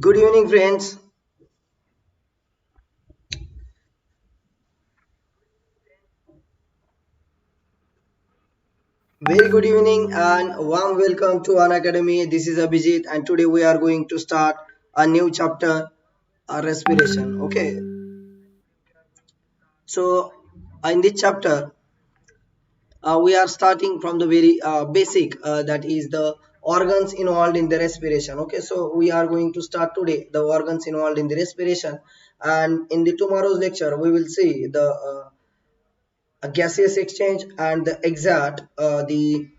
Good evening, friends. Very good evening and warm welcome to Unacademy. This is Abhijit, and today we are going to start a new chapter, respiration. Okay, so in this chapter, we are starting from the very basic, that is the organs involved in the respiration. Okay, so we are going to start today the organs involved in the respiration, and in the tomorrow's lecture, we will see the gaseous exchange and the exact the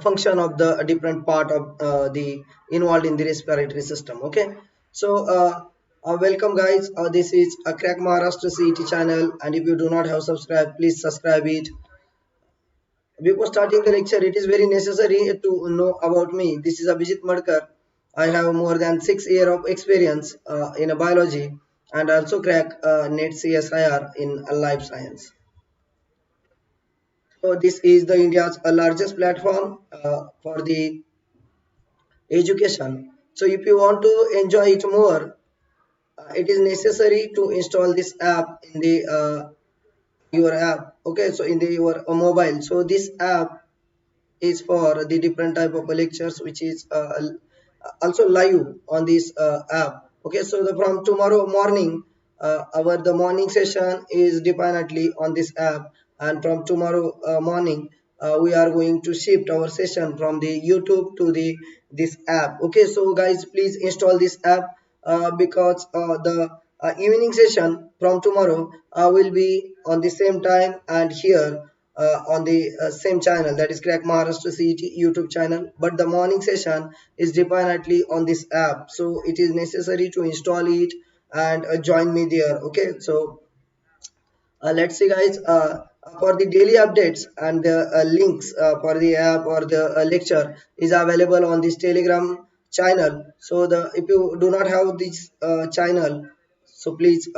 function of the different part of the involved in the respiratory system. Okay, so welcome guys. This is a Crack Maharashtra CET channel, and if you do not have subscribed, please subscribe it. Before starting the lecture, it is very necessary to know about me. This is Abhijit Madkar. I have more than 6 years of experience in a biology, and also crack net CSIR in life science. So this is the India's largest platform for the education. So if you want to enjoy it more, it is necessary to install this app in the your app. Okay, so in the your mobile. So this app is for the different type of lectures, which is also live on this app. Okay, so from tomorrow morning, our the morning session is definitely on this app, and from tomorrow morning, we are going to shift our session from the YouTube to the this app. Okay, so guys, please install this app because the evening session from tomorrow will be on the same time and here on the same channel, that is Crack Maharashtra CET YouTube channel, but the morning session is definitely on this app, so it is necessary to install it and join me there. Okay, so let's see guys, for the daily updates and the links for the app or the lecture is available on this Telegram channel. So the if you do not have this channel, so please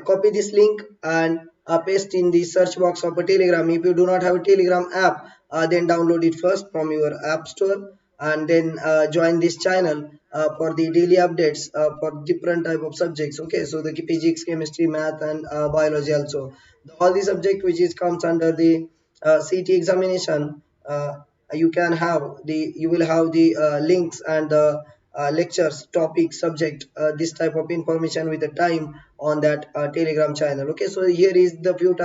copy this link and paste in the search box of a Telegram. If you do not have a Telegram app, then download it first from your app store and then join this channel for the daily updates for different type of subjects. Okay, so the physics, chemistry, math, and biology also. All the subject which is comes under the CET examination, you will have the links and the lectures, topic, subject, this type of information with the time on that Telegram channel. Okay, so here is the few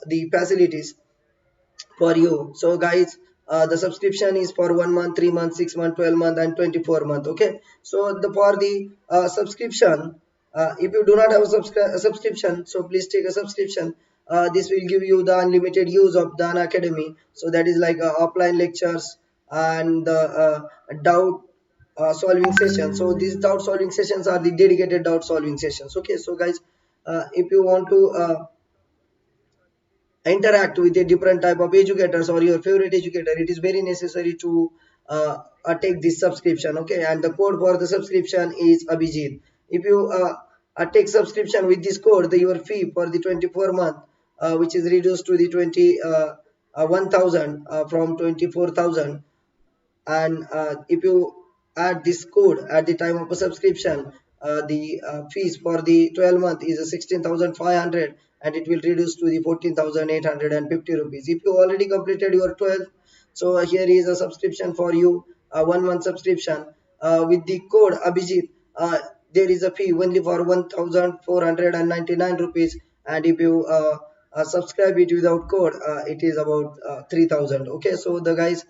the facilities for you. So guys, the subscription is for 1 month, 3 months, 6 months, 12 months, and 24 months. Okay, so the for the subscription, if you do not have a subscription, so please take a subscription. This will give you the unlimited use of the Unacademy. So that is like offline lectures and the doubt solving sessions. So these doubt solving sessions are the dedicated doubt solving sessions. Okay, so guys, if you want to interact with a different type of educators or your favorite educator, it is very necessary to take this subscription. Okay, and the code for the subscription is Abhijit. If you take subscription with this code, your fee for the 24 month, which is reduced to the 21,000 from 24,000, and if you add this code at the time of a subscription, the fees for the 12 month is 16,500 and it will reduce to the 14,850 rupees. If you already completed your 12th, so here is a subscription for you, a 1 month subscription with the code Abhijit. There is a fee only for 1,499 rupees, and if you subscribe it without code, it is about 3,000. Okay, so the guys,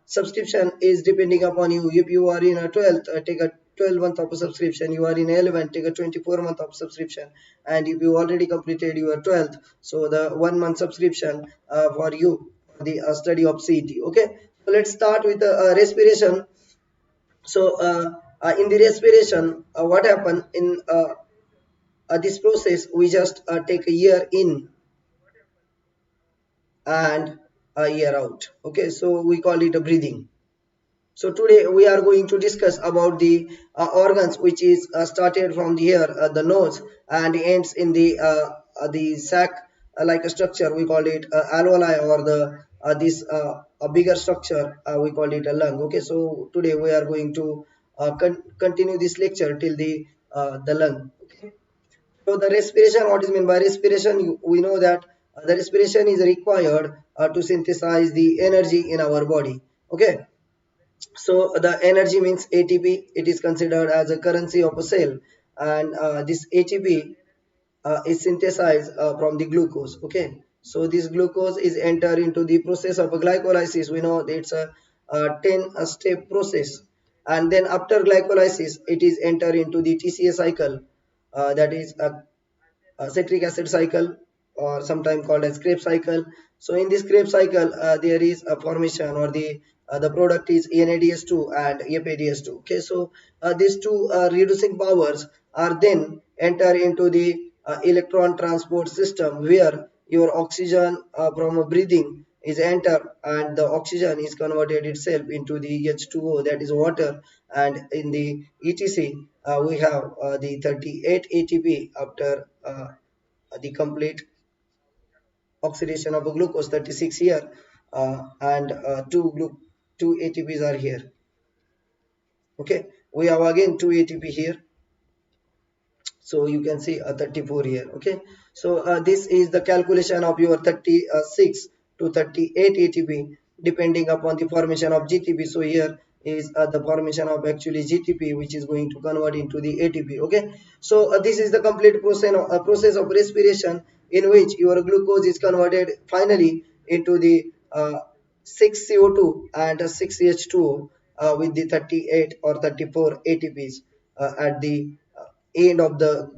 subscription is depending upon you. If you are in a 12th, take a 12 month of a subscription. You are in 11th, take a 24 month of subscription. And if you already completed your 12th, so the 1 month subscription for you for the study of CET. Okay, so let's start with the respiration. So in the respiration, what happened in this process? We just take a year in and a year out. Okay, so we call it a breathing. So today we are going to discuss about the organs which is started from here, the nose, and ends in the sac like a structure. We call it alveoli, or the this a bigger structure, we call it a lung. Okay, so today we are going to continue this lecture till the lung. Okay, so the respiration, what is meant by respiration? We know that the respiration is required to synthesize the energy in our body. Okay, so the energy means ATP. It is considered as a currency of a cell, and this ATP is synthesized from the glucose. Okay, so this glucose is entered into the process of a glycolysis. We know that it's a 10 step process, and then after glycolysis it is entered into the TCA cycle, that is a citric acid cycle, or sometimes called as Krebs cycle. So in this Krebs cycle there is a formation, or the product is NADS2 and FADS2. Okay, so these two reducing powers are then enter into the electron transport system, where your oxygen from a breathing is enter, and the oxygen is converted itself into the H2O, that is water, and in the ETC we have the 38 ATP after the complete oxidation of a glucose, 36 here, and two ATPs are here. Okay, we have again two ATP here, so you can see a 34 here. Okay, so this is the calculation of your 36 to 38 ATP depending upon the formation of GTP. So here is the formation of actually GTP, which is going to convert into the ATP. Okay, so this is the complete process of respiration, in which your glucose is converted finally into the 6 CO2 and 6 H2O with the 38 or 34 ATPs at the end of the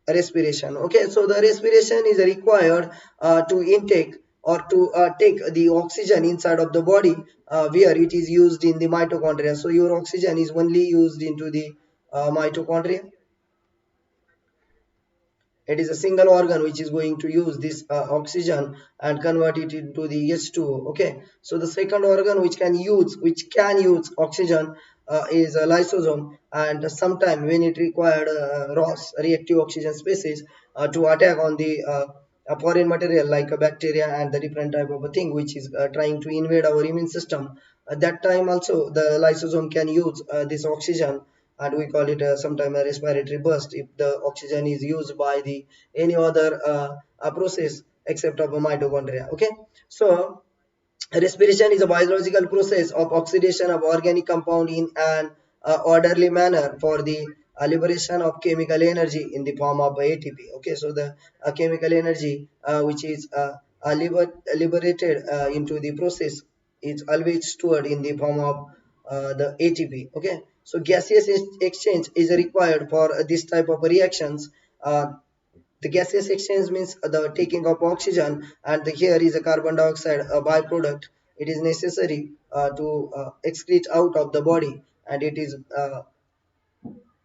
respiration. Okay, so the respiration is required to intake or to take the oxygen inside of the body, where it is used in the mitochondria. So your oxygen is only used into the mitochondria. It is a single organ which is going to use this oxygen and convert it into the H2O. Okay, so the second organ which can use oxygen is a lysosome, and sometime when it required ROS, reactive oxygen species, to attack on the a foreign material like a bacteria and the different type of a thing which is trying to invade our immune system. At that time also the lysosome can use this oxygen, and we call it sometimes a respiratory burst if the oxygen is used by the any other process except of a mitochondria. Okay, so respiration is a biological process of oxidation of organic compound in an orderly manner for the liberation of chemical energy in the form of ATP. Okay, so the chemical energy which is liberated into the process is always stored in the form of the ATP. Okay, so gaseous exchange is required for this type of reactions. The gaseous exchange means the taking of oxygen, and here is a carbon dioxide, a byproduct. It is necessary to excrete out of the body, and it is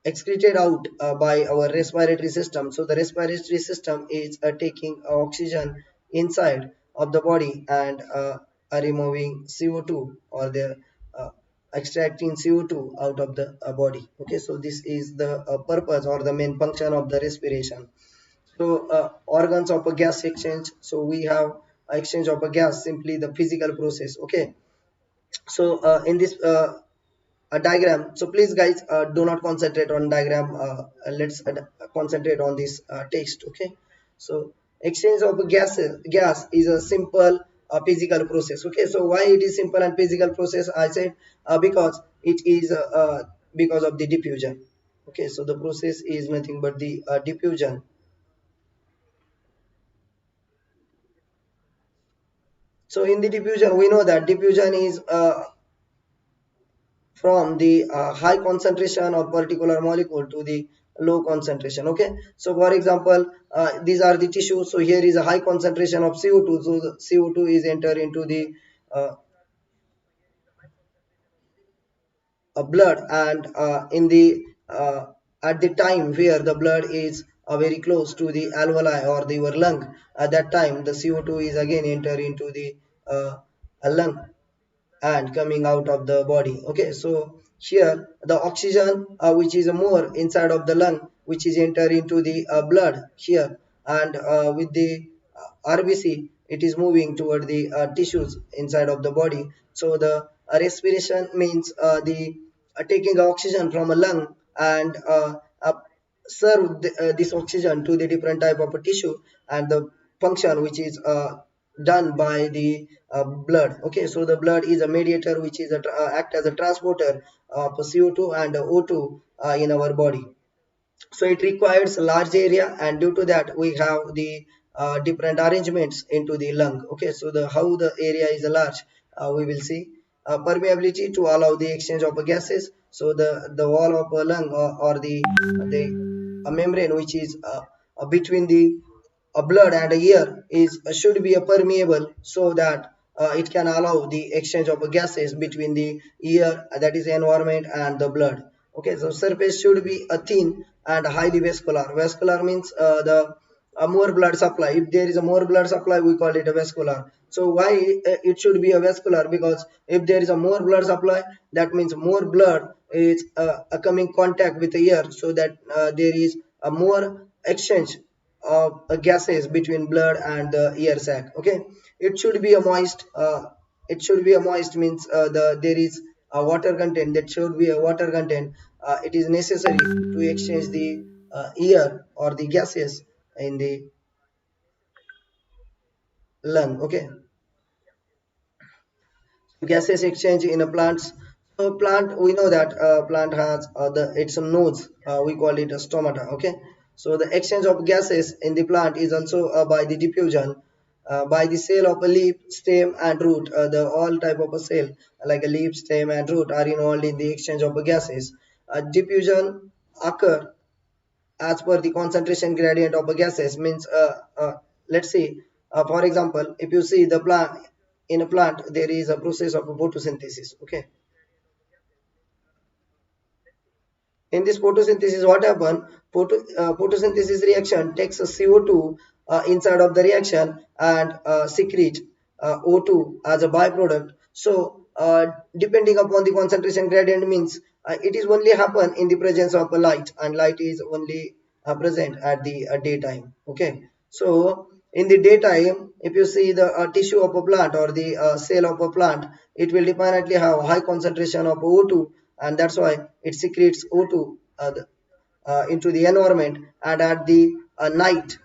excreted out by our respiratory system. So the respiratory system is taking oxygen inside of the body and removing CO2, or the uh, extracting CO2 out of the body. Okay, so this is the purpose or the main function of the respiration. So organs of a gas exchange. So we have exchange of a gas, simply the physical process. Okay. So in this a diagram. So please guys do not concentrate on diagram. Let's concentrate on this text. Okay. So exchange of a gas is a simple physical process. Okay. So why it is simple and physical process? I said because it is because of the diffusion. Okay. So the process is nothing but the diffusion. So in the diffusion, we know that diffusion is from the high concentration of particular molecule to the low concentration. Okay, so for example, these are the tissues. So here is a high concentration of CO2. So the CO2 is entered into the uh, blood, and in the at the time where the blood is very close to the alveoli or the your lung, at that time the CO2 is again enter into the lung and coming out of the body. Okay, so here the oxygen which is more inside of the lung, which is enter into the blood here, and with the RBC, it is moving toward the tissues inside of the body. So the respiration means the taking oxygen from a lung and serve this oxygen to the different type of a tissue, and the function which is done by the blood. Okay, so the blood is a mediator which is act as a transporter of CO2 and O2 in our body. So it requires a large area, and due to that we have the different arrangements into the lung. Okay, so the how the area is large, we will see. Permeability to allow the exchange of gases. So the wall of a lung, or the a membrane which is between the blood and a ear is should be a permeable, so that it can allow the exchange of gases between the ear, that is environment, and the blood. Okay, so surface should be a thin and highly vascular. Vascular means the more blood supply. If there is a more blood supply, we call it a vascular. So why it should be a vascular? Because if there is a more blood supply, that means more blood is coming contact with the ear, so that there is a more exchange of gases between blood and the ear sac. Okay, it should be a moist. It should be a moist means there is a water content. That should be a water content. It is necessary to exchange the air or the gases in the lung. Okay, gases exchange in a plants. So plant, we know that plant has the its nodes. We call it a stomata. Okay, so the exchange of gases in the plant is also by the diffusion, by the cell of a leaf, stem, and root. The all type of a cell like a leaf, stem, and root are involved in the exchange of gases. Diffusion occur as per the concentration gradient of the gases. Means let's see, for example, if you see the plant, in a plant there is a process of photosynthesis. Okay, in this photosynthesis, what happen? Photosynthesis reaction takes a CO2 inside of the reaction and secrete O2 as a byproduct. So depending upon the concentration gradient means it is only happen in the presence of a light, and light is only present at the daytime. Okay, so in the daytime, if you see the tissue of a plant or the cell of a plant, it will definitely have high concentration of O2, and that's why it secretes O2 into the environment. And at the night,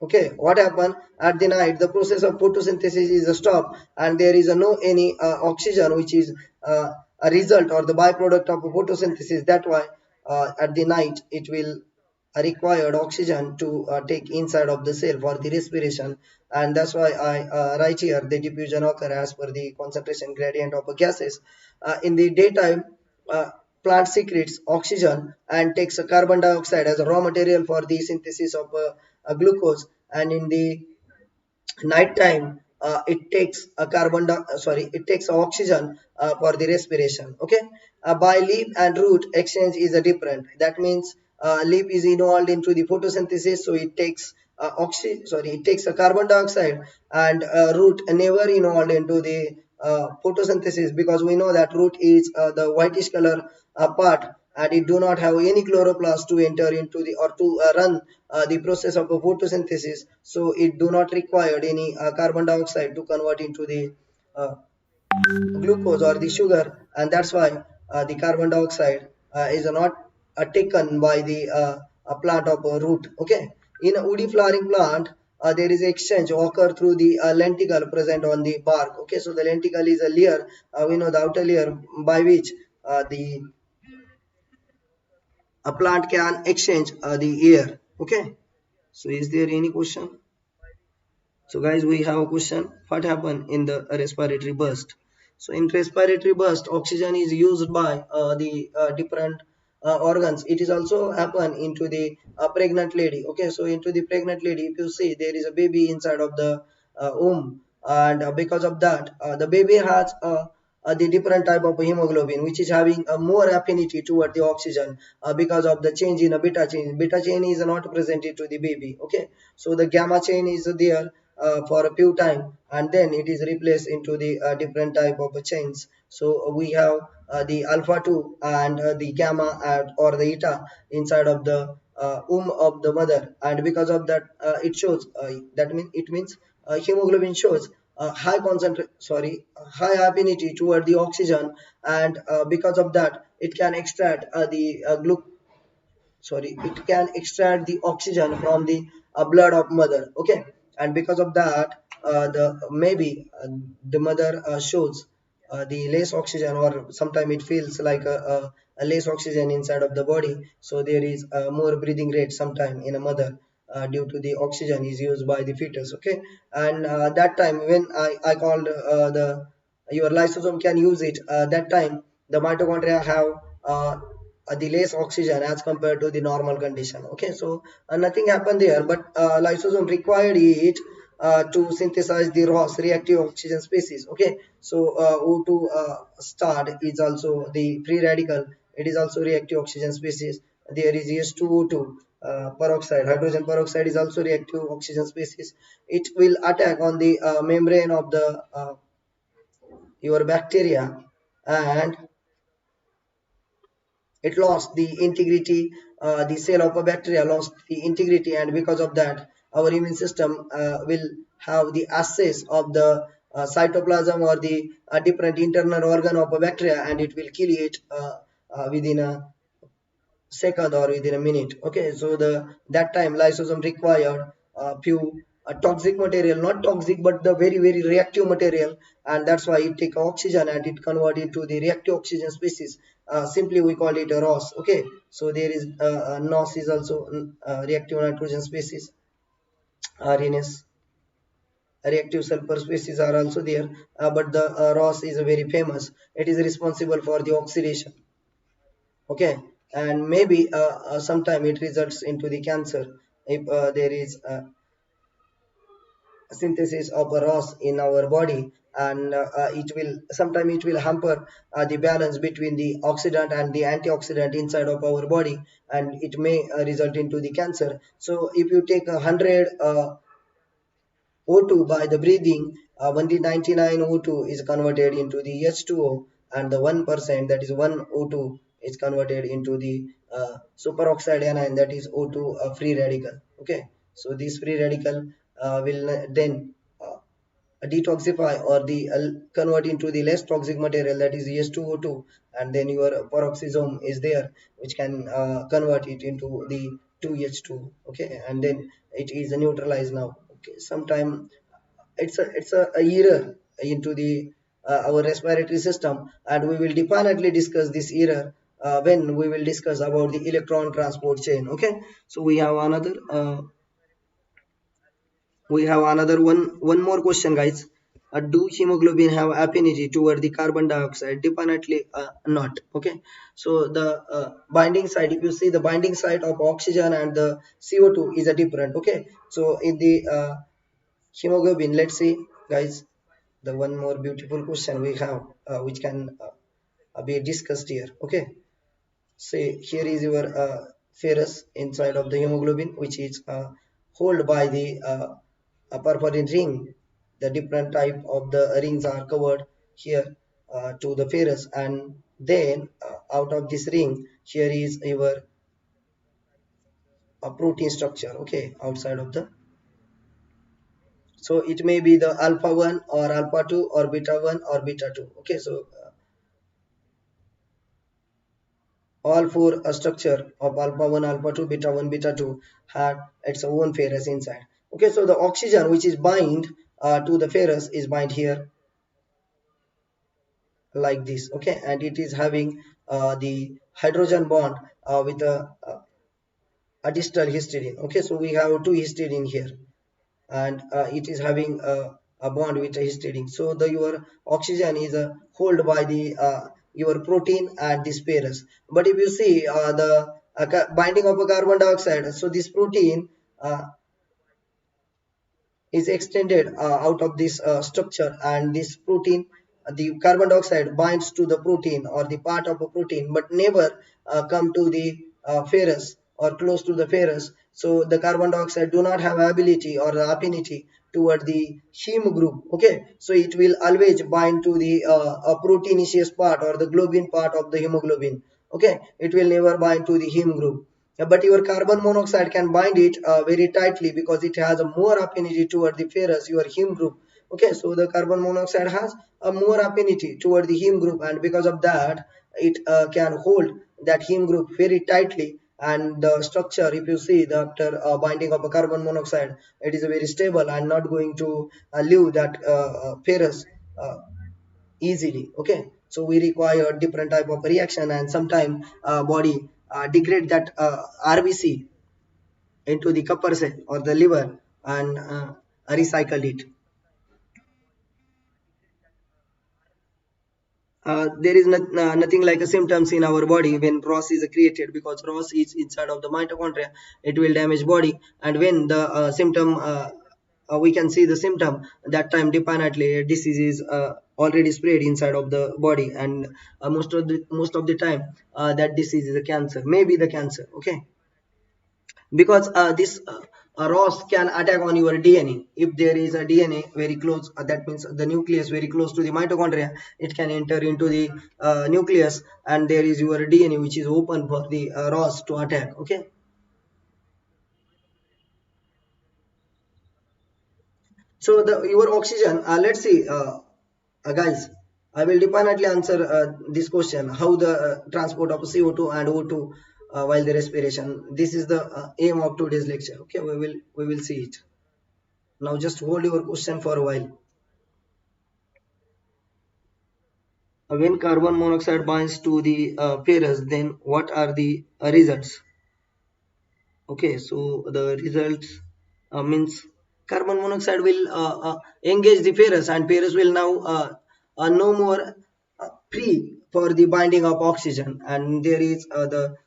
okay, what happened at the night? The process of photosynthesis is stopped, and there is no any oxygen which is a result or the byproduct of photosynthesis. That's why at the night it will required oxygen to take inside of the cell for the respiration, and that's why I write here the diffusion occur as per the concentration gradient of gases. In the daytime, uh, plant secretes oxygen and takes a carbon dioxide as a raw material for the synthesis of glucose, and in the night time it takes a it takes oxygen for the respiration. Okay, by leaf and root exchange is a different. That means leaf is involved into the photosynthesis, so it takes it takes a carbon dioxide, and root never involved into the photosynthesis, because we know that root is the whitish color part, and it do not have any chloroplast to enter into the or to run the process of photosynthesis, so it do not require any carbon dioxide to convert into the uh, glucose or the sugar, and that's why the carbon dioxide is not taken by the plant of root. Okay, in a woody flowering plant, there is exchange occur through the lenticle present on the bark. Okay, so the lenticle is a layer, we know the outer layer by which the a plant can exchange the air. Okay, so is there any question? So guys, we have a question. What happened in the respiratory burst? So in respiratory burst, oxygen is used by the different organs. It is also happen into the pregnant lady. Okay, so into the pregnant lady, if you see there is a baby inside of the womb, and because of that, the baby has the different type of hemoglobin, which is having a more affinity toward the oxygen because of the change in a beta chain. Beta chain is not presented to the baby. Okay, so the gamma chain is there for a few time, and then it is replaced into the different type of chains. So we have the alpha 2 and the gamma or the eta inside of the womb of the mother, and because of that, it shows it means hemoglobin shows high affinity toward the oxygen, and because of that, it can extract the it can extract the oxygen from the blood of mother. Okay, and because of that, the maybe the mother shows the less oxygen, or sometimes it feels like a less oxygen inside of the body, so there is more breathing rate sometime in a mother due to the oxygen is used by the fetus. Okay, and that time when I called the your lysosome can use it, that time the mitochondria have the less oxygen as compared to the normal condition. Okay, so nothing happened there, but lysosome required it to synthesize the ROS, reactive oxygen species. Okay, so O2 star is also the free radical. It is also reactive oxygen species. There is H2O2 peroxide, hydrogen peroxide is also reactive oxygen species. It will attack on the membrane of the your bacteria, and it lost the integrity. The cell of a bacteria lost the integrity, and because of that, our immune system will have the access of the cytoplasm or the different internal organ of a bacteria, and it will kill it within a second or within a minute. Okay, so the that time lysosome required few toxic material, not toxic but the very reactive material, and that's why it take oxygen and it convert into the reactive oxygen species. Simply we call it a ROS. Okay, so there is NOS is also reactive nitrogen species. RNS, reactive sulfur species are also there, but the ROS is very famous. It is responsible for the oxidation. Okay, and maybe sometime it results into the cancer if there is synthesis of a ROS in our body, and it will sometime it will hamper the balance between the oxidant and the antioxidant inside of our body, and it may result into the cancer. So if you take 100 O2 by the breathing, only 99 O2 is converted into the H2O, and the 1%, that is 1 O2, is converted into the superoxide anion, that is O2 free radical. Okay, so this free radical will then detoxify or the convert into the less toxic material, that is H2O2, and then your peroxisome is there which can convert it into the 2H2. Okay, and then it is neutralized now. Okay, sometime it's a error into the our respiratory system, and we will definitely discuss this error when we will discuss about the electron transport chain. Okay, so we have another one more question, guys. Do hemoglobin have affinity toward the carbon dioxide? Definitely not. Okay, so the binding side, if you see the binding side of oxygen and the CO2 is a different. Okay, so in the hemoglobin, let's see, guys, the one more beautiful question we have, which can be discussed here. Okay, say here is your ferrous inside of the hemoglobin, which is held by the perforin ring. The different type of the rings are covered here to the ferrous, and then out of this ring here is your protein structure. Okay, outside of the, so it may be the alpha 1 or alpha 2 or beta 1 or beta 2. Okay, so all four structure of alpha 1, alpha 2, beta 1, beta 2 had its own ferrous inside. Okay, so the oxygen which is bind to the ferrous is bind here like this. Okay, and it is having the hydrogen bond with a distal histidine. Okay, so we have two histidine here, and it is having a bond with a histidine. So the your oxygen is held by the your protein and this ferrous. But if you see the binding of a carbon dioxide, so this protein is extended out of this structure, and this protein, the carbon dioxide binds to the protein or the part of a protein, but never come to the ferrous or close to the ferrous. So the carbon dioxide do not have ability or the affinity toward the heme group. Okay, so it will always bind to the proteinaceous part or the globin part of the hemoglobin. Okay, it will never bind to the heme group. But your carbon monoxide can bind it very tightly because it has a more affinity toward the ferrous, your heme group. Okay, so the carbon monoxide has a more affinity toward the heme group, and because of that, it can hold that heme group very tightly. And the structure, if you see the after binding of a carbon monoxide, it is very stable and not going to leave that ferrous uh, easily. Okay, so we require different type of reaction, and sometimes body degrade that rbc into the copper cell or the liver and recycle it. There is nothing like a symptoms in our body when ROS is created, because ROS is inside of the mitochondria. It will damage body, and when the symptom we can see the symptom, that time definitely disease is already spread inside of the body, and most of the time that disease is a cancer, maybe the cancer. Okay, because this ROS can attack on your DNA. If there is a DNA very close, that means the nucleus very close to the mitochondria, it can enter into the nucleus, and there is your DNA which is open for the ROS to attack. Okay, so the your oxygen. Let's see, guys. I will definitely answer this question: how the transport of CO2 and O2 while the respiration. This is the aim of today's lecture. Okay, we will see it. Now just hold your question for a while. When carbon monoxide binds to the ferrous, then what are the results? Okay, so the results means carbon monoxide will engage the ferrous, and ferrous will now no more free for the binding of oxygen, and there is the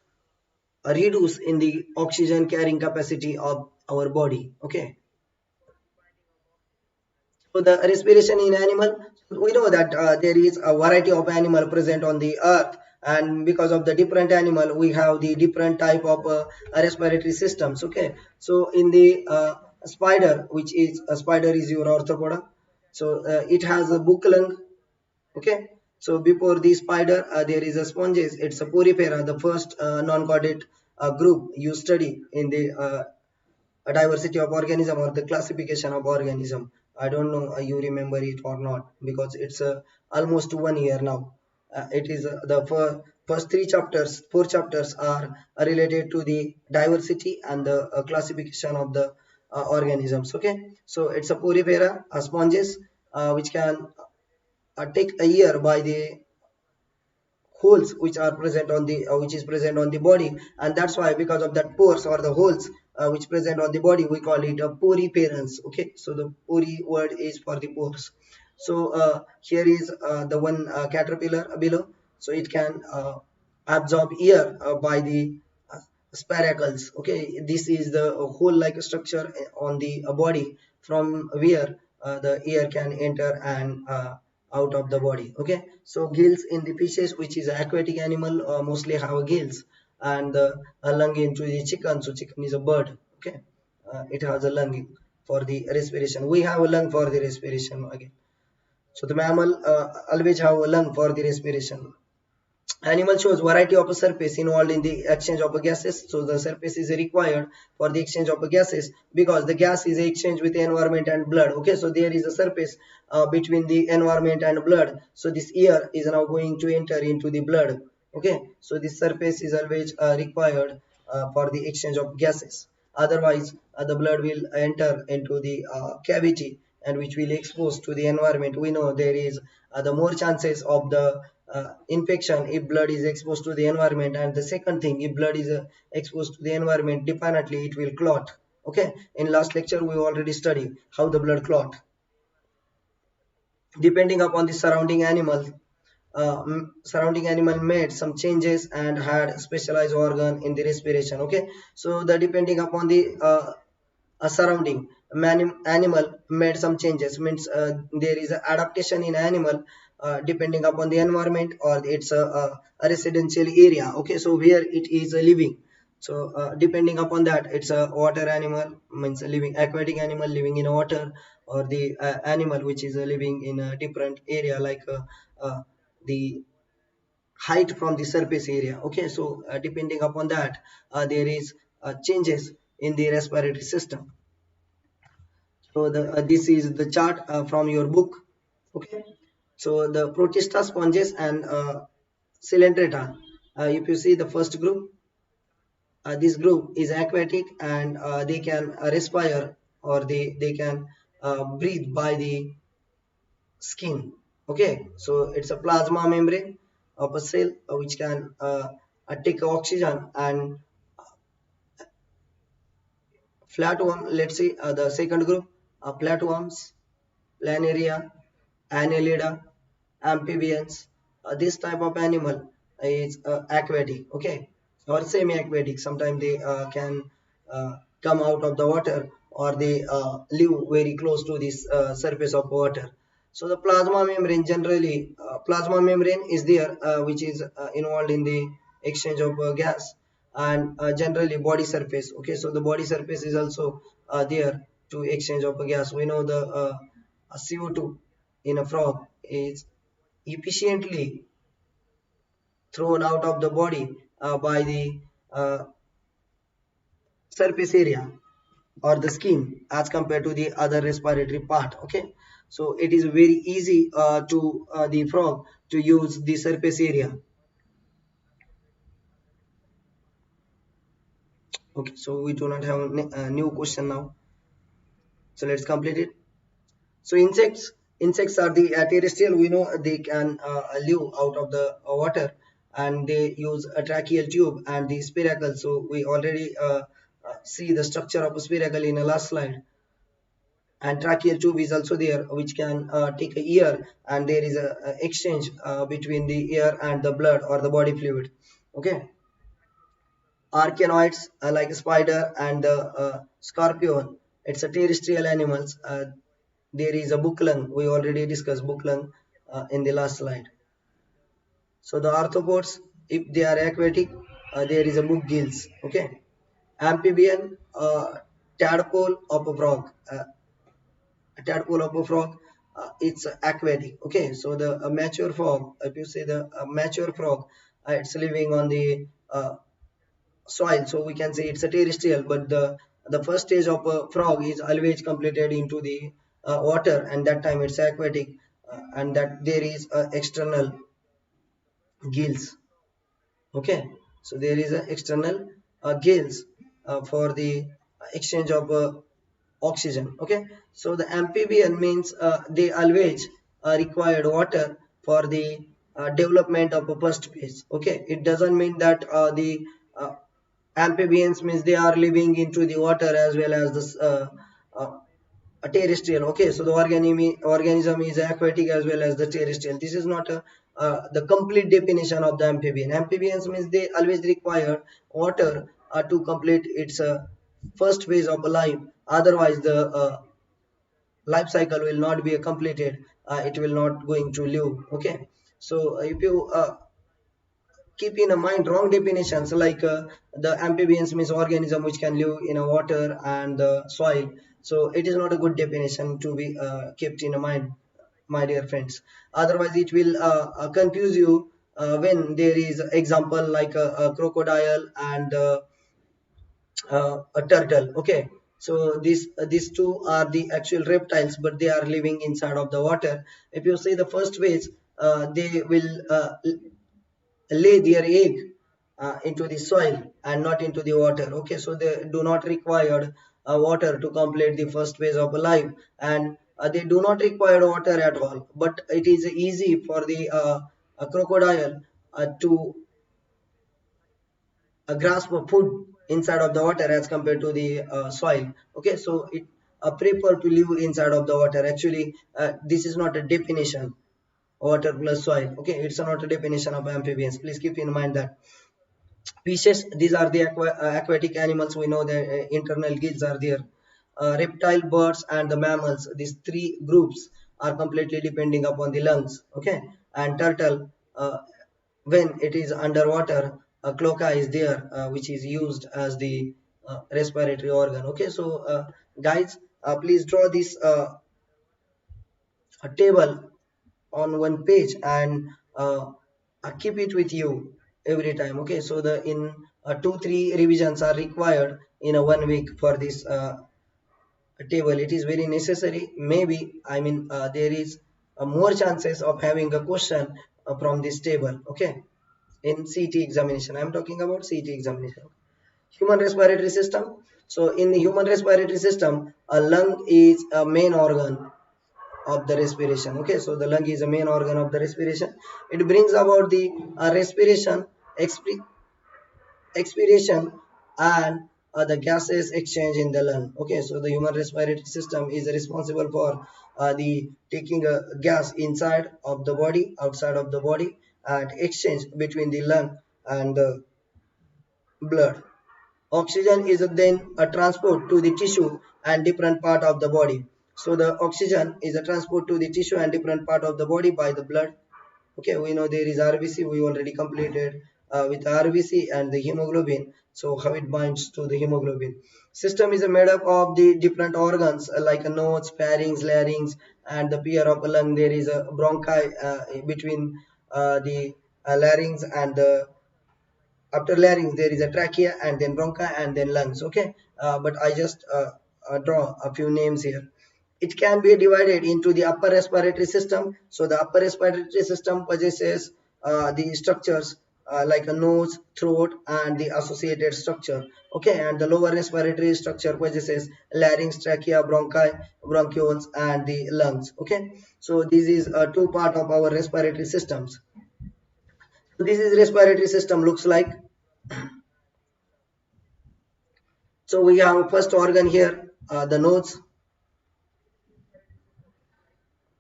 reduce in the oxygen carrying capacity of our body. Okay, so the respiration in animal, we know that there is a variety of animal present on the earth, and because of the different animal, we have the different type of respiratory systems. Okay, so in the spider, which is a spider is your arthropoda, so it has a book lung. Okay, so before the spider, there is a sponges. It's a porifera, the first non-chordate group you study in the a diversity of organism or the classification of organism. I don't know you remember it or not, because it's almost 1 year now. It is the first three chapters, four chapters are related to the diversity and the classification of the organisms. Okay, so it's a porifera, sponges, which can take a year by the holes which are present on the which is present on the body, and that's why, because of that pores or the holes which present on the body, we call it a poriference. Okay, so the pori word is for the pores. So here is the one caterpillar below, so it can absorb air by the sparacles. Okay, this is the whole like structure on the body from where the air can enter and out of the body. Okay, so gills in the fishes, which is an aquatic animal, mostly have gills, and the lung into the chicken. So chicken is a bird. Okay, it has a lung for the respiration. We have a lung for the respiration again. So the mammal always have a lung for the respiration. Animal shows variety of a surface involved in the exchange of gases. So the surface is required for the exchange of gases, because the gas is exchanged with the environment and blood. Okay, so there is a surface between the environment and blood. So this air is now going to enter into the blood. Okay, so this surface is always required for the exchange of gases. Otherwise, the blood will enter into the cavity, and which will expose to the environment. We know there is the more chances of the infection if blood is exposed to the environment. And the second thing, if blood is exposed to the environment, definitely it will clot. Okay, in last lecture we already studied how the blood clot. Depending upon the surrounding animal made some changes and had specialized organ in the respiration. Okay, so the depending upon the surrounding animal made some changes, means there is a adaptation in animal depending upon the environment or its a residential area. Okay, so where it is living, so depending upon that, it's a water animal, means a living aquatic animal living in water, or the animal which is living in a different area like uh, the height from the surface area. Okay, so depending upon that, there is changes in the respiratory system. So this is the chart from your book. Okay, so the protista sponges and Coelenterata. If you see the first group, this group is aquatic and they can respire, or they can breathe by the skin. Okay, so it's a plasma membrane of a cell which can take oxygen, and flatworm. Let's see the second group, flatworms, planaria, annelida, amphibians. This type of animal is aquatic, okay, or semi-aquatic. Sometimes they can come out of the water, or they live very close to this surface of water. So the plasma membrane, generally, plasma membrane is there, which is involved in the exchange of gas, and generally body surface. Okay, so the body surface is also there to exchange of gas. We know the CO2 in a frog is efficiently thrown out of the body by the uh, surface area or the skin as compared to the other respiratory part. Okay, so it is very easy to the frog to use the surface area. Okay, so we do not have a new question now, so let's complete it. So insects are the terrestrial. We know they can live out of the water, and they use a tracheal tube and the spiracle. So we already see the structure of a spiracle in the last slide. And tracheal tube is also there, which can take a ear, and there is a exchange between the ear and the blood or the body fluid. Okay, arachnoids like spider and the scorpion. It's a terrestrial animals. There is a book lung. We already discussed book lung in the last slide. So the arthropods, if they are aquatic, there is a book gills. Okay, amphibian, tadpole of a frog. Tadpole of a frog, it's aquatic. Okay, so the mature frog, if you say the mature frog, it's living on the soil, so we can say it's a terrestrial. But the first stage of a frog is always completed into the water, and that time it's aquatic, and that there is external gills. Okay, so there is a external gills for the exchange of oxygen. Okay, so the amphibian means they always required water for the development of a first phase. Okay, it doesn't mean that the uh, amphibians means they are living into the water as well as this uh, a terrestrial. Okay, so the organism is aquatic as well as the terrestrial. This is not the complete definition of the amphibian. Amphibians means they always require water to complete its first phase of life. Otherwise the life cycle will not be completed. It will not going to live. Okay, so if you keep in mind wrong definitions, like the amphibians means organism which can live in a water and the soil, so it is not a good definition to be kept in mind, my dear friends. Otherwise it will confuse you when there is example like a crocodile and a turtle. Okay, so these two are the actual reptiles, but they are living inside of the water. If you see the first phase, they will lay their egg into the soil and not into the water. Okay, so they do not require water to complete the first phase of life, and they do not require water at all. But it is easy for the crocodile to grasp of food inside of the water as compared to the soil. Okay, so it prefer to live inside of the water. Actually, this is not a definition, water plus soil. Okay, it's not a definition of amphibians. Please keep in mind that. Fishes, these are the aquatic animals. We know the internal gills are there. Reptile, birds, and the mammals, these three groups are completely depending upon the lungs. Okay, and turtle, when it is underwater, a cloaca is there, which is used as the respiratory organ. Okay, so guys, please draw this a table on one page, and keep it with you every time. Okay, so the in 2-3 revisions are required in a 1 week for this table. It is very necessary. Maybe I mean there is more chances of having a question from this table. Okay, in CET examination, I'm talking about CET examination. Human respiratory system. So in the human respiratory system, a lung is a main organ of the respiration. Okay, so the lung is a main organ of the respiration. It brings about the respiration, expiration, and the gases exchange in the lung. Okay, so the human respiratory system is responsible for the taking a gas inside of the body, outside of the body, and exchange between the lung and the blood. Oxygen is then a transport to the tissue and different part of the body. So the oxygen is a transport to the tissue and different part of the body by the blood. Okay, we know there is RBC. We already completed with RBC and the hemoglobin. So how it binds to the hemoglobin. System is made up of the different organs like a nose, pharynx, larynx, and the pair of a lung. There is a bronchi between the larynx and the after larynx there is a trachea and then bronchi and then lungs. Okay, but I just draw a few names here. It can be divided into the upper respiratory system. So the upper respiratory system possesses the structures like a nose, throat, and the associated structure. Okay, and the lower respiratory structure possesses larynx, trachea, bronchi, bronchioles, and the lungs. Okay, so this is two part of our respiratory systems. So this is respiratory system looks like. So we have first organ here, the nose.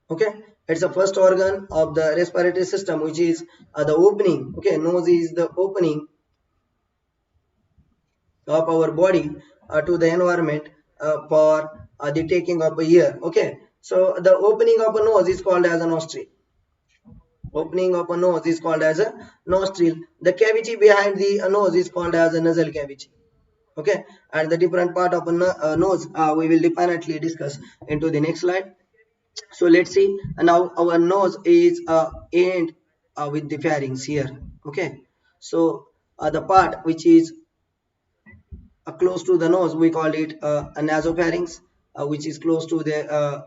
Okay, it's the first organ of the respiratory system, which is the opening. Okay, nose is the opening of our body to the environment for the taking of a air. Okay, so the opening of a nose is called as a nostril. Opening of a nose is called as a nostril. The cavity behind the nose is called as a nasal cavity. Okay, and the different part of a nose we will definitely discuss into the next slide. So let's see. Now our nose is end with the pharynx here. Okay, so the part which is close to the nose we call it a nasopharynx, which is close to the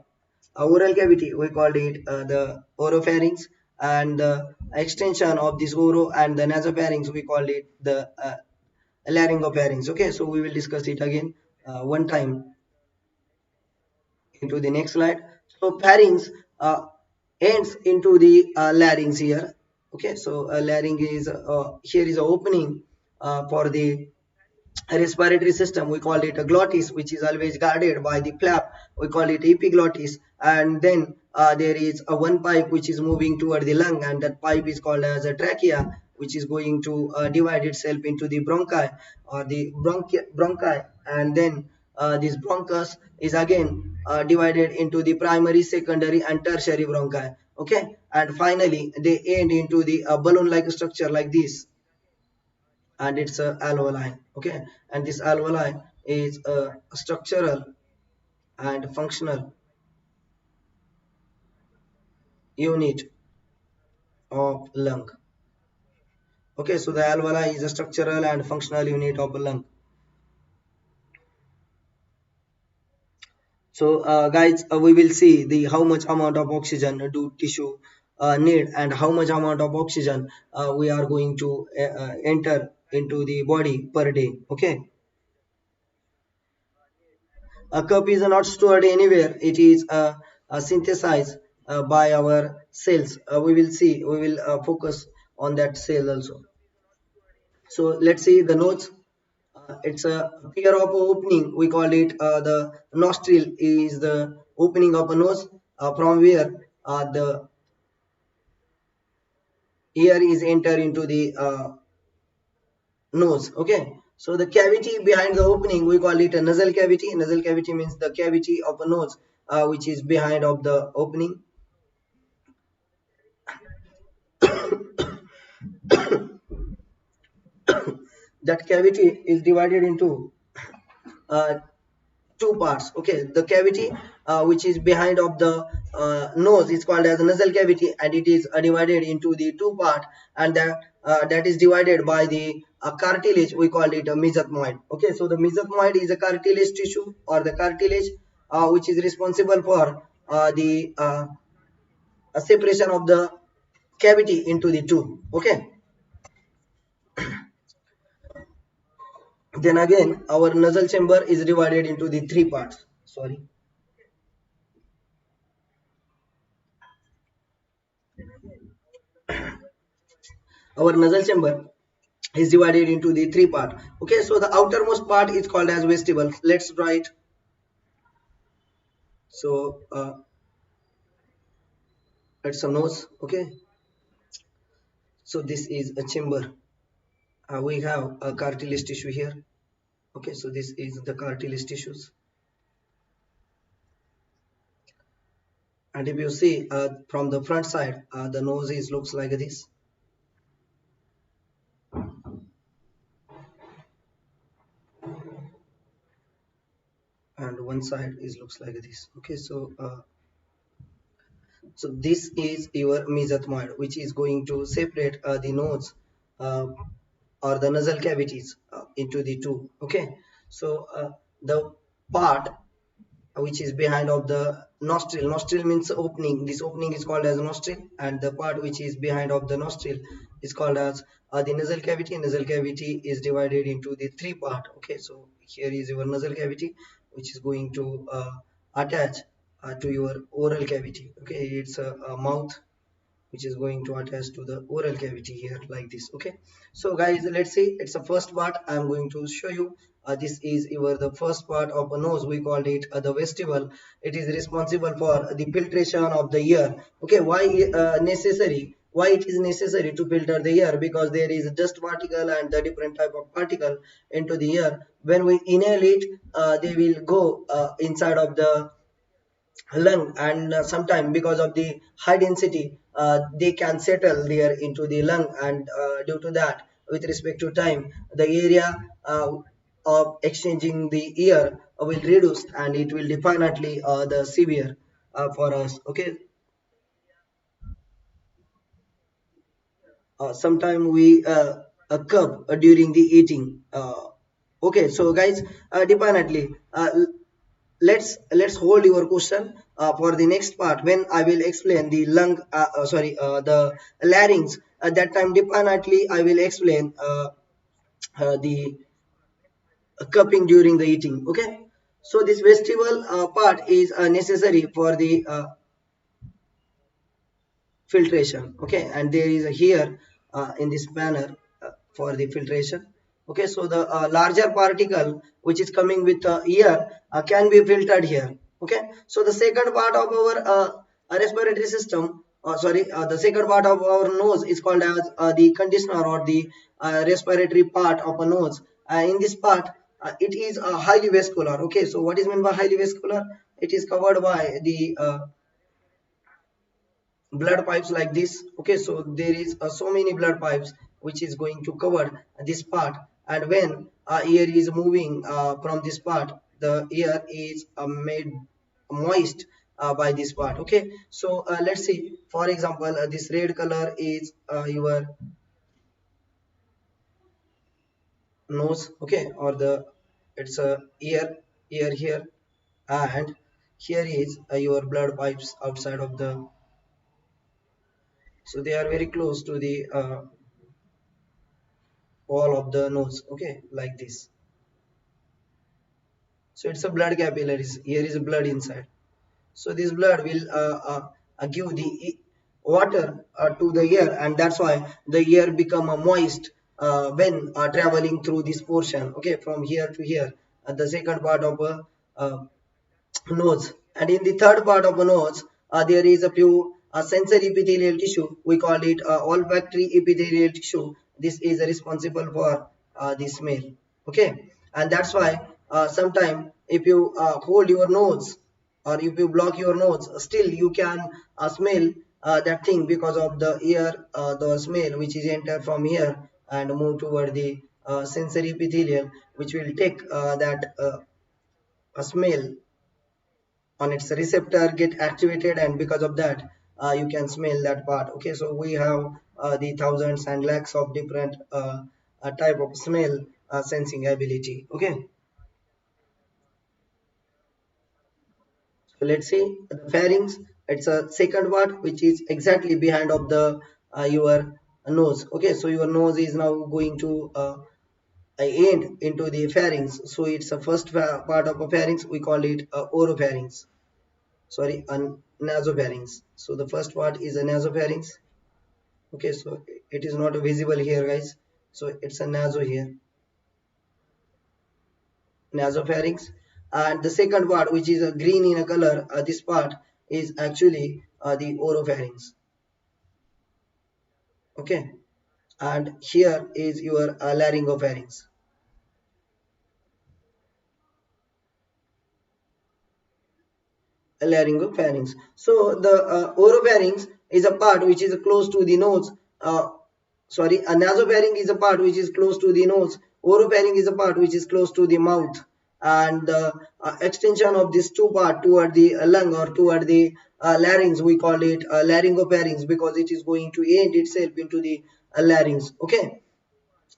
oral cavity we called it the oropharynx, and the extension of this oro and the nasopharynx we called it the laryngopharynx. Okay, so we will discuss it again one time into the next slide. So pharynx ends into the larynx here. Okay, so larynx is here is a opening for the respiratory system. We call it a glottis, which is always guarded by the flap. We call it epiglottis, and then there is a one pipe which is moving toward the lung, and that pipe is called as a trachea, which is going to divide itself into the bronchi or the bronchi, and then this bronchus is again divided into the primary, secondary, and tertiary bronchi. Okay, and finally they end into the balloon-like structure like this, and it's a alveoli. Okay, and this alveoli is a structural and functional unit of lung. Okay, so the alveoli is a structural and functional unit of a lung. So guys, we will see the how much amount of oxygen do tissue need, and how much amount of oxygen we are going to enter into the body per day. Okay, a cup is not stored anywhere. It is synthesized by our cells. We will see. We will focus on that cell also. So let's see the notes. It's a pair of opening. We call it the nostril is the opening of a nose from where the air is enter into the nose. Okay, so the cavity behind the opening we call it a nasal cavity. Nasal cavity means the cavity of a nose which is behind of the opening. That cavity is divided into uh, two parts. Okay, the cavity which is behind of the nose is called as nasal cavity, and it is divided into the two part, and that is divided by the cartilage. We call it a mesothmoid. Okay, so the mesothmoid is a cartilage tissue, or the cartilage which is responsible for the separation of the cavity into the two. Okay, then again our nasal chamber is divided into the three parts. Sorry, our nasal chamber is divided into the three part. Okay, so the outermost part is called as vestibule. Let's draw it. So it's a nose. Okay, so this is a chamber. We have a cartilage tissue here. Okay, so this is the cartilage tissues, and if you see from the front side, the nose is looks like this, and one side is looks like this. Okay, so this is your mesothmoid, which is going to separate the nose uh, or the nasal cavities into the two. Okay, so the part which is behind of the nostril. Nostril means opening. This opening is called as nostril, and the part which is behind of the nostril is called as the nasal cavity. Nasal cavity is divided into the three part. Okay, so here is your nasal cavity, which is going to attach to your oral cavity. Okay, it's a mouth which is going to attach to the oral cavity here like this. Okay, so guys, let's see, it's the first part I'm going to show you. This is your the first part of a nose. We called it the vestibule. It is responsible for the filtration of the air. Okay, why necessary, why it is necessary to filter the air? Because there is dust particle and the different type of particle into the air. When we inhale it, they will go inside of the lung, and sometimes because of the high density they can settle there into the lung, and due to that, with respect to time, the area of exchanging the air will reduce, and it will definitely the severe for us. Okay, sometime we cup during the eating. Okay, so guys, definitely let's hold your question for the next part, when I will explain the lung sorry, the larynx. At that time definitely I will explain the cupping during the eating. Okay, so this vestibule part is necessary for the filtration. Okay, and there is a here in this manner for the filtration. Okay, so the larger particle which is coming with air can be filtered here. Okay, so the second part of our respiratory system, sorry, the second part of our nose is called as the conditioner, or the respiratory part of a nose. In this part, it is highly vascular. Okay, so what is meant by highly vascular? It is covered by the blood pipes like this. Okay, so there is so many blood pipes which is going to cover this part, and when air is moving from this part, the air is made moist by this part. Okay, so let's see, for example, this red color is your nose. Okay, or the it's a ear here, and here is your blood pipes outside of the, so they are very close to the wall of the nose. Okay, like this. So it's a blood capillaries. Here is blood inside. So this blood will give the water to the air, and that's why the air become moist when traveling through this portion. Okay, from here to here, the second part of a nose. And in the third part of a nose, there is a few sensory epithelial tissue. We call it olfactory epithelial tissue. This is responsible for the smell. Okay, and that's why sometime if you hold your nose, or if you block your nose, still you can smell that thing, because of the air, the smell which is enter from here and move toward the sensory epithelium, which will take that a smell on its receptor get activated, and because of that you can smell that part. Okay, so we have the thousands and lakhs of different type of smell sensing ability. Okay, so let's see the pharynx. It's a second part which is exactly behind of the your nose. Okay, so your nose is now going to end into the pharynx, so it's a first part of a pharynx. We call it oropharynx, sorry, a nasopharynx. So the first part is a nasopharynx. Okay, so it is not visible here, guys. So it's a naso here, nasopharynx. And the second part, which is a green in a color, this part is actually the oropharynx. Okay, and here is your laryngopharynx. Laryngopharynx. So the oropharynx is a part which is close to the nose. Sorry, a nasopharynx is a part which is close to the nose. Oropharynx is a part which is close to the mouth. And the extension of these two parts toward the lung or toward the larynx, we call it laryngopharynx, because it is going to end itself into the larynx. Okay,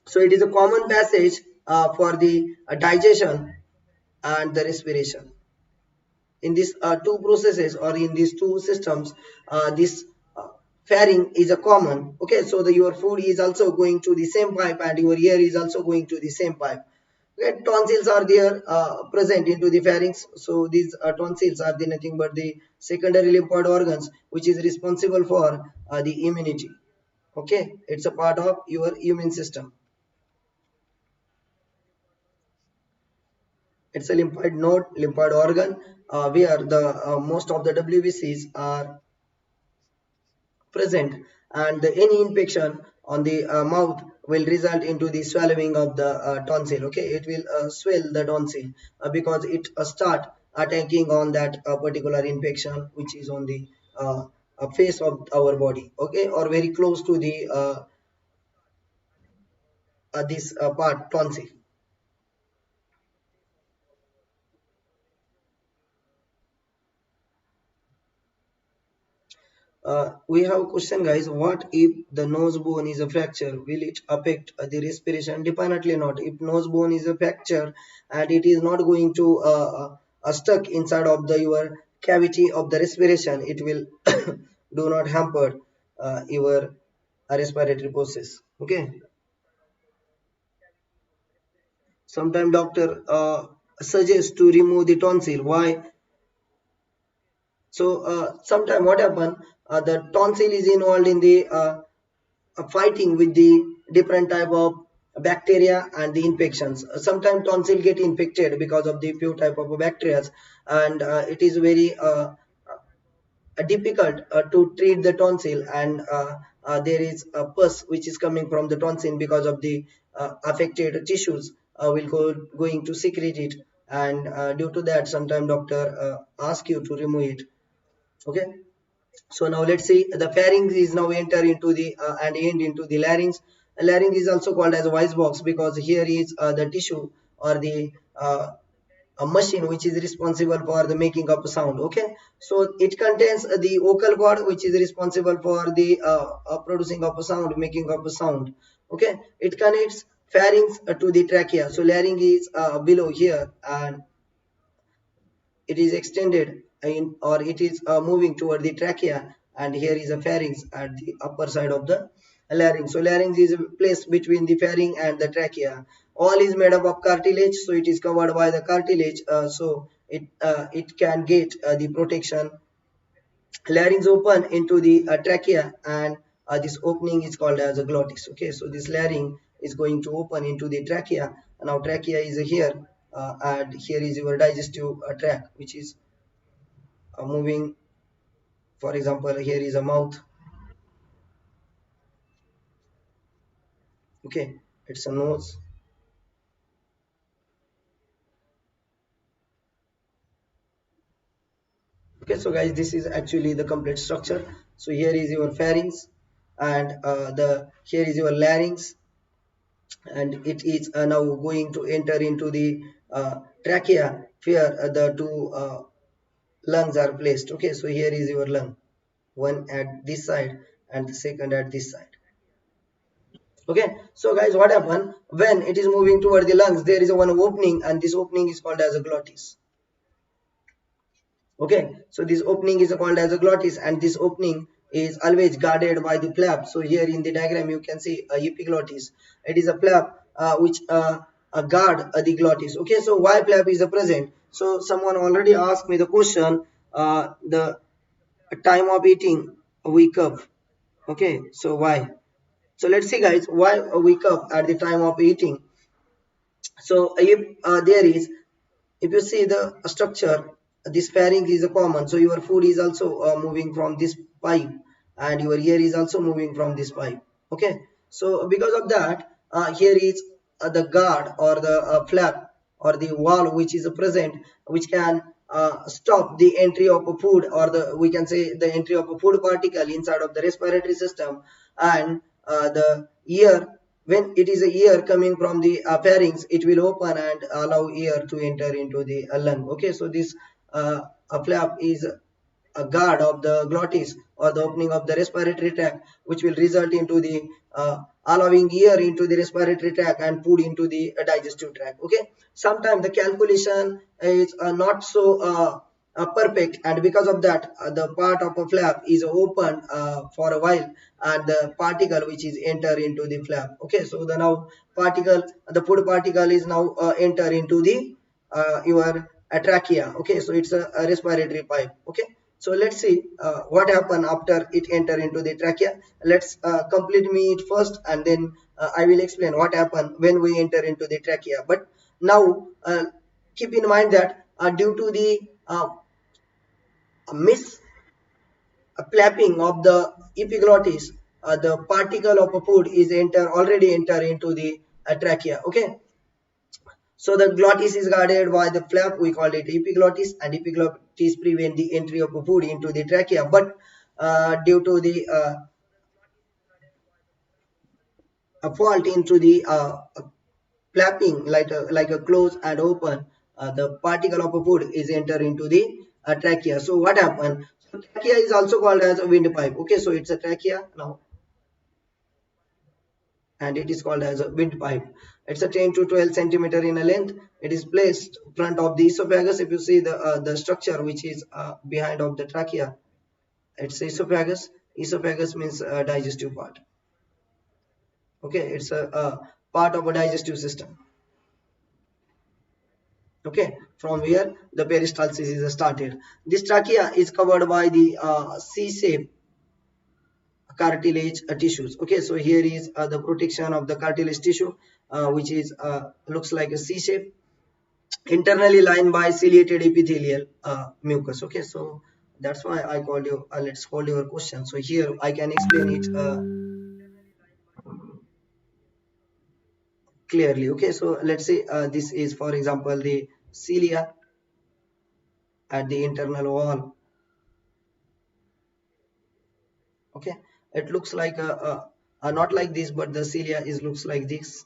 so it is a common passage for the digestion and the respiration. In these two processes or in these two systems, this uh, pairing is a common. Okay, so your food is also going to the same pipe and your air is also going to the same pipe. Okay, tonsils are there present into the pharynx. So these tonsils are the nothing but the secondary lymphoid organs which is responsible for the immunity. Okay, it's a part of your immune system. It's a lymphoid node, lymphoid organ, where the most of the WBCs are present, and any infection on the mouth will result into the swallowing of the tonsil. Okay, it will swell the tonsil because it start attacking on that particular infection which is on the face of our body. Okay, or very close to the this part tonsil. We have a question, guys. What if the nose bone is a fracture? Will it affect the respiration? Definitely not. If nose bone is a fracture and it is not going to stuck inside of the your cavity of the respiration, it will do not hamper your respiratory process. Okay. Sometimes doctor suggests to remove the tonsil. Why? So sometimes what happen? The tonsil is involved in the fighting with the different type of bacteria and the infections. Sometimes tonsil get infected because of the few type of bacteria, and it is very difficult to treat the tonsil, and there is a pus which is coming from the tonsil because of the affected tissues will going to secrete it, and due to that sometimes doctor ask you to remove it. Okay, so now let's see the pharynx is now enter into the and end into the larynx. Larynx is also called as a voice box because here is the tissue or the a machine which is responsible for the making of sound. Okay, so it contains the vocal cord which is responsible for the producing of a sound, making of a sound. Okay, it connects pharynx to the trachea. So larynx is below here, and it is extended in, or it is moving toward the trachea, and here is a pharynx at the upper side of the larynx. So larynx is placed between the pharynx and the trachea. All is made up of cartilage, so it is covered by the cartilage, so it can get the protection. Larynx open into the trachea, and this opening is called as a glottis. Okay, so this larynx is going to open into the trachea. Now trachea is here, and here is your digestive tract which is moving. For example, here is a mouth. Okay, it's a nose. Okay, so guys, this is actually the complete structure. So here is your pharynx, and the here is your larynx, and it is now going to enter into the trachea. where the two lungs are placed. Okay, so here is your lung, one at this side and the second at this side. Okay, so guys, what happen when it is moving toward the lungs? There is a one opening, and this opening is called as a glottis. Okay, so this opening is called as a glottis, and this opening is always guarded by the flap. So here in the diagram you can see a epiglottis. It is a flap which guard the glottis. Okay, so why flap is present? So someone already asked me the question, the time of eating wake up. Okay, so why? So let's see guys, why wake up at the time of eating. So if there is, if you see the structure, this pairing is a common, so your food is also moving from this pipe, and your ear is also moving from this pipe. Okay, so because of that, here is the guard or the flap or the wall which is present, which can stop the entry of a food, or the we can say the entry of a food particle inside of the respiratory system. And the ear, when it is a air coming from the pharynx, it will open and allow air to enter into the lung. Okay, so this a flap is a guard of the glottis or the opening of the respiratory tract, which will result into the allowing air into the respiratory tract and food into the digestive tract. Okay, sometimes the calculation is not so perfect, and because of that the part of a flap is open for a while, and the particle which is enter into the flap. Okay, so the now particle, the food particle is now enter into the your trachea. Okay, so it's a respiratory pipe. Okay, so let's see what happen after it enter into the trachea. Let's complete me it first, and then I will explain what happen when we enter into the trachea. But now keep in mind that due to the miss flapping of the epiglottis, the particle of a food is already enter into the trachea. Okay, so the glottis is guarded by the flap, we call it epiglottis, and epiglottis prevent the entry of a food into the trachea. But due to the a fault into the flapping, like a close and open, the particle of a food is enter into the trachea. So what happened? So trachea is also called as a windpipe. Okay, so it's a trachea now, and it is called as a windpipe. It's a 10 to 12 centimeter in a length. It is placed front of the esophagus. If you see the structure which is behind of the trachea, it's esophagus. Esophagus means digestive part. Okay, it's a part of a digestive system. Okay, from where the peristalsis is started. This trachea is covered by the C-shape cartilage tissues. Okay, so here is the protection of the cartilage tissue, which is looks like a C shape, internally lined by ciliated epithelial mucus. Okay, so that's why I called you. Let's hold your question. So here I can explain it clearly. Okay, so let's say this is, for example, the cilia at the internal wall. Okay, it looks like not like this, but the cilia is looks like this,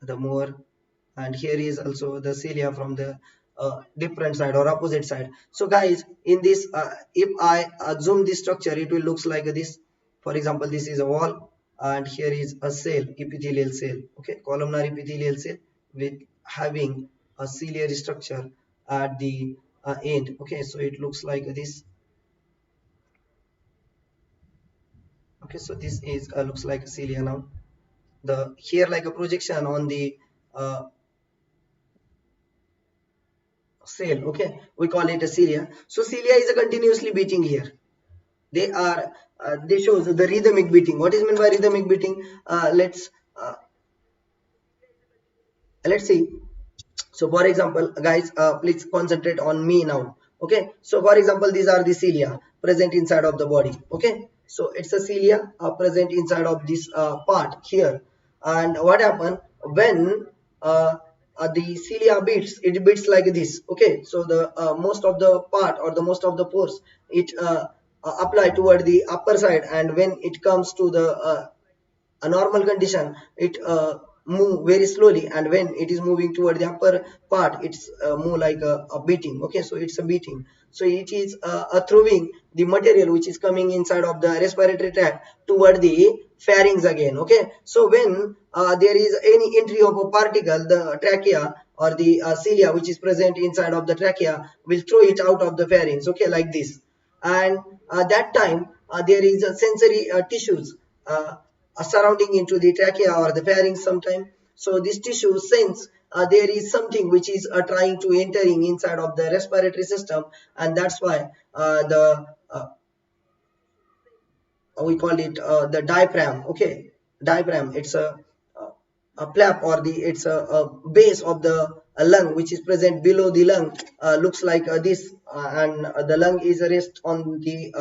the more, and here is also the cilia from the different side or opposite side. So guys, in this if I zoom this structure, it will looks like this. For example, this is a wall, and here is a cell, epithelial cell. Okay, columnar epithelial cell with having a ciliary structure at the end. Okay, so it looks like this. Okay, so this is looks like a cilia now. The here like a projection on the cell. Okay, we call it a cilia. So cilia is a continuously beating here. They are they shows the rhythmic beating. What is meant by rhythmic beating? Let's see. So for example, guys, please concentrate on me now. Okay, so for example, these are the cilia present inside of the body. Okay, so it's a cilia present inside of this part here. And what happen when the cilia beats? It beats like this. Okay, so the most of the part or the most of the force it apply toward the upper side, and when it comes to the a normal condition, it move very slowly, and when it is moving toward the upper part, it's move like a beating. Okay, so it's a beating. So it is throwing the material which is coming inside of the respiratory tract toward the pharynx again. Okay, so when there is any entry of a particle, the trachea or the cilia which is present inside of the trachea will throw it out of the pharynx. Okay, like this. And that time there is a sensory tissues surrounding into the trachea or the pharynx sometime. So this tissue sense there is something which is trying to entering inside of the respiratory system, and that's why the we call it the diaphragm. Okay, diaphragm, it's a flap, or the it's a base of the lung which is present below the lung, looks like this, and the lung is rest on the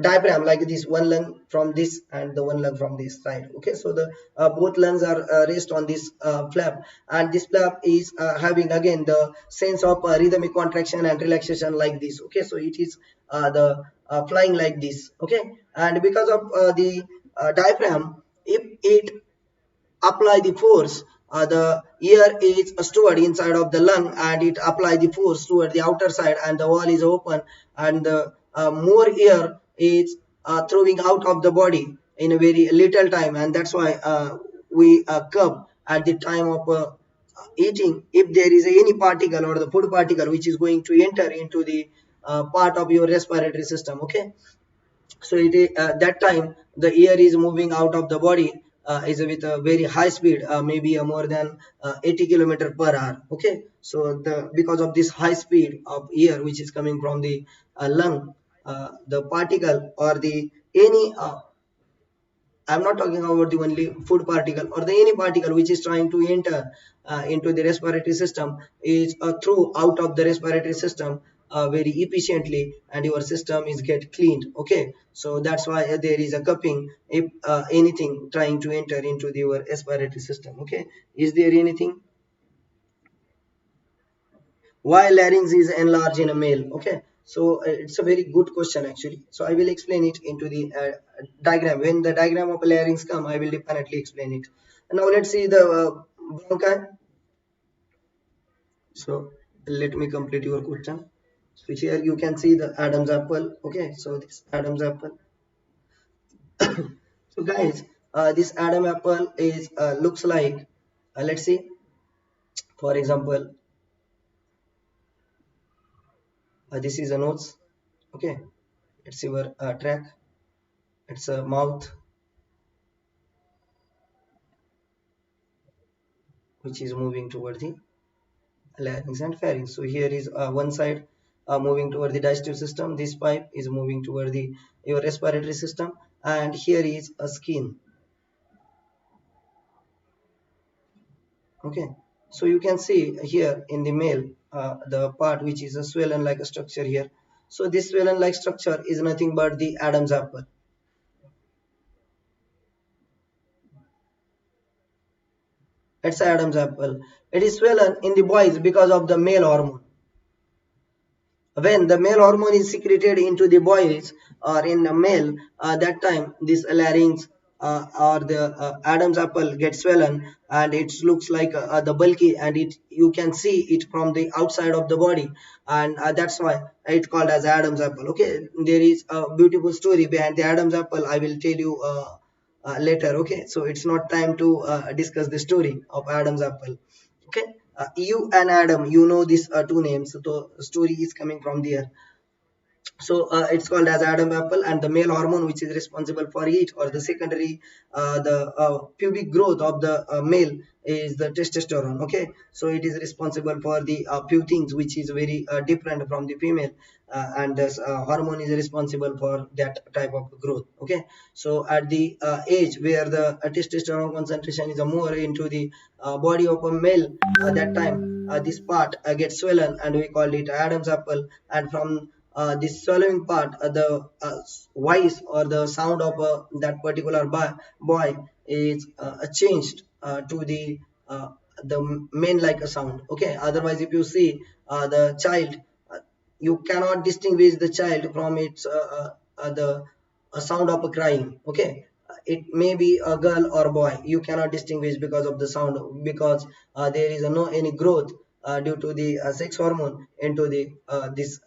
diaphragm like this, one lung from this and the one lung from this side. Okay, so the both lungs are rest on this flap, and this flap is having again the sense of rhythmic contraction and relaxation like this. Okay, so it is the flying like this. Okay, and because of the diaphragm, if it apply the force, the air is stored inside of the lung, and it apply the force toward the outer side, and the wall is open, and the more air is throwing out of the body in a very little time, and that's why we curb at the time of eating. If there is any particle or the food particle which is going to enter into the part of your respiratory system. Okay, so it is, that time the air is moving out of the body is with a very high speed, maybe more than 80 km per hour. Okay, so the because of this high speed of air which is coming from the lung, the particle or the any I'm not talking about the only food particle or the any particle which is trying to enter into the respiratory system is through out of the respiratory system very efficiently, and your system is get cleaned. Okay, so that's why there is a cupping if anything trying to enter into your respiratory system. Okay, is there anything? Why larynx is enlarged in a male? Okay, so it's a very good question actually. So I will explain it into the diagram. When the diagram of a larynx come, I will definitely explain it. Now let's see the bronchi. So let me complete your question. So here you can see the Adam's apple. Okay, so this Adam's apple. So guys, this Adam apple is looks like, let's see, for example, this is a nose. Okay, it's your track, it's a mouth which is moving toward the larynx and pharynx. So here is one side moving toward the digestive system, this pipe is moving toward the your respiratory system, and here is a skin. Okay, so you can see here in the male the part which is a swollen like a structure here. So this swollen like structure is nothing but the Adam's apple. It's Adam's apple. It is swollen in the boys because of the male hormone. When the male hormone is secreted into the boys or in a male, that time this larynx or the Adam's apple gets swollen, and it looks like the bulky, and it you can see it from the outside of the body, and that's why it's called as Adam's apple. Okay, there is a beautiful story behind the Adam's apple. I will tell you later. Okay, so it's not time to discuss the story of Adam's apple. Okay, you and Adam, you know these two names, so the story is coming from there. So it's called as Adam apple, and the male hormone which is responsible for it, or the secondary the pubic growth of the male is the testosterone. Okay, so it is responsible for the few things which is very different from the female, and this hormone is responsible for that type of growth. Okay, so at the age where the testosterone concentration is more into the body of a male, that time this part gets swollen, and we call it Adam's apple, and from this swallowing part, the voice or the sound of that particular boy is changed to the main like a sound. Okay, otherwise if you see the child, you cannot distinguish the child from its the sound of a crying. Okay, it may be a girl or boy. You cannot distinguish because of the sound, because there is no any growth due to the sex hormone into the this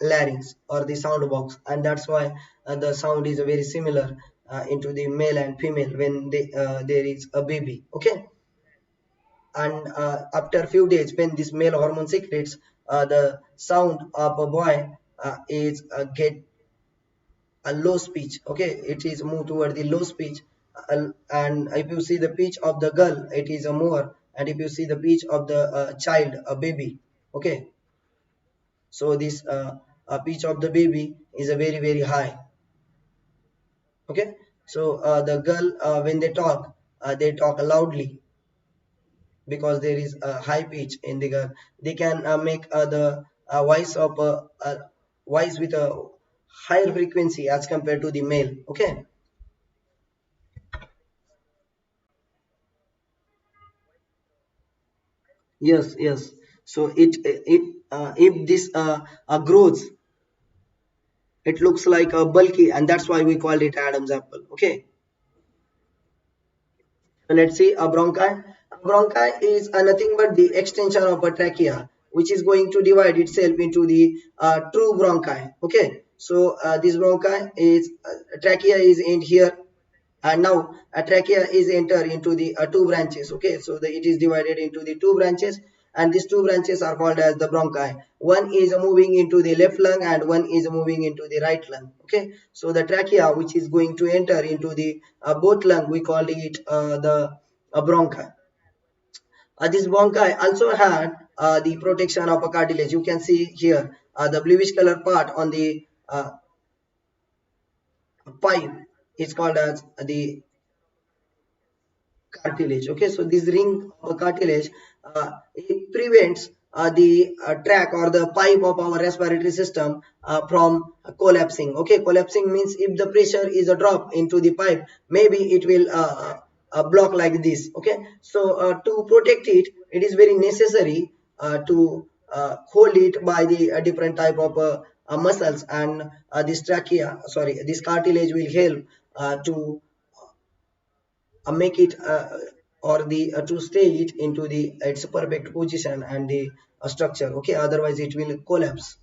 larynx or the sound box, and that's why the sound is very similar into the male and female when there is a baby. Okay, and after a few days when this male hormone secretes, the sound of a boy is get a low speech. Okay, it is move toward the low speech, and if you see the pitch of the girl, it is a more, and if you see the pitch of the child, a baby. Okay, so this pitch of the baby is a very high. Okay, so the girl when they talk loudly because there is a high pitch in the girl. They can make the voice of a voice with a higher frequency as compared to the male. Okay. Yes, yes. So if this grows, it looks like a bulky, and that's why we call it Adam's apple. Okay. So let's see a bronchi. A bronchi is nothing but the extension of a trachea, which is going to divide itself into the true bronchi. Okay. So this bronchi is trachea is in here, and now a trachea is enter into the two branches. Okay, so it is divided into the two branches, and these two branches are called as the bronchi. One is moving into the left lung and one is moving into the right lung. Okay, so the trachea which is going to enter into the both lung, we call it the bronchi. This bronchi also had the protection of a cartilage. You can see here the bluish color part on the pipe is called as the cartilage. Okay, so this ring of cartilage it prevents the track or the pipe of our respiratory system from collapsing. Okay, collapsing means if the pressure is a drop into the pipe, maybe it will block like this. Okay, so to protect it, it is very necessary to hold it by the different type of muscles, and this trachea, sorry, this cartilage will help to make it or the to stay it into the its perfect position and the structure. Okay, otherwise it will collapse.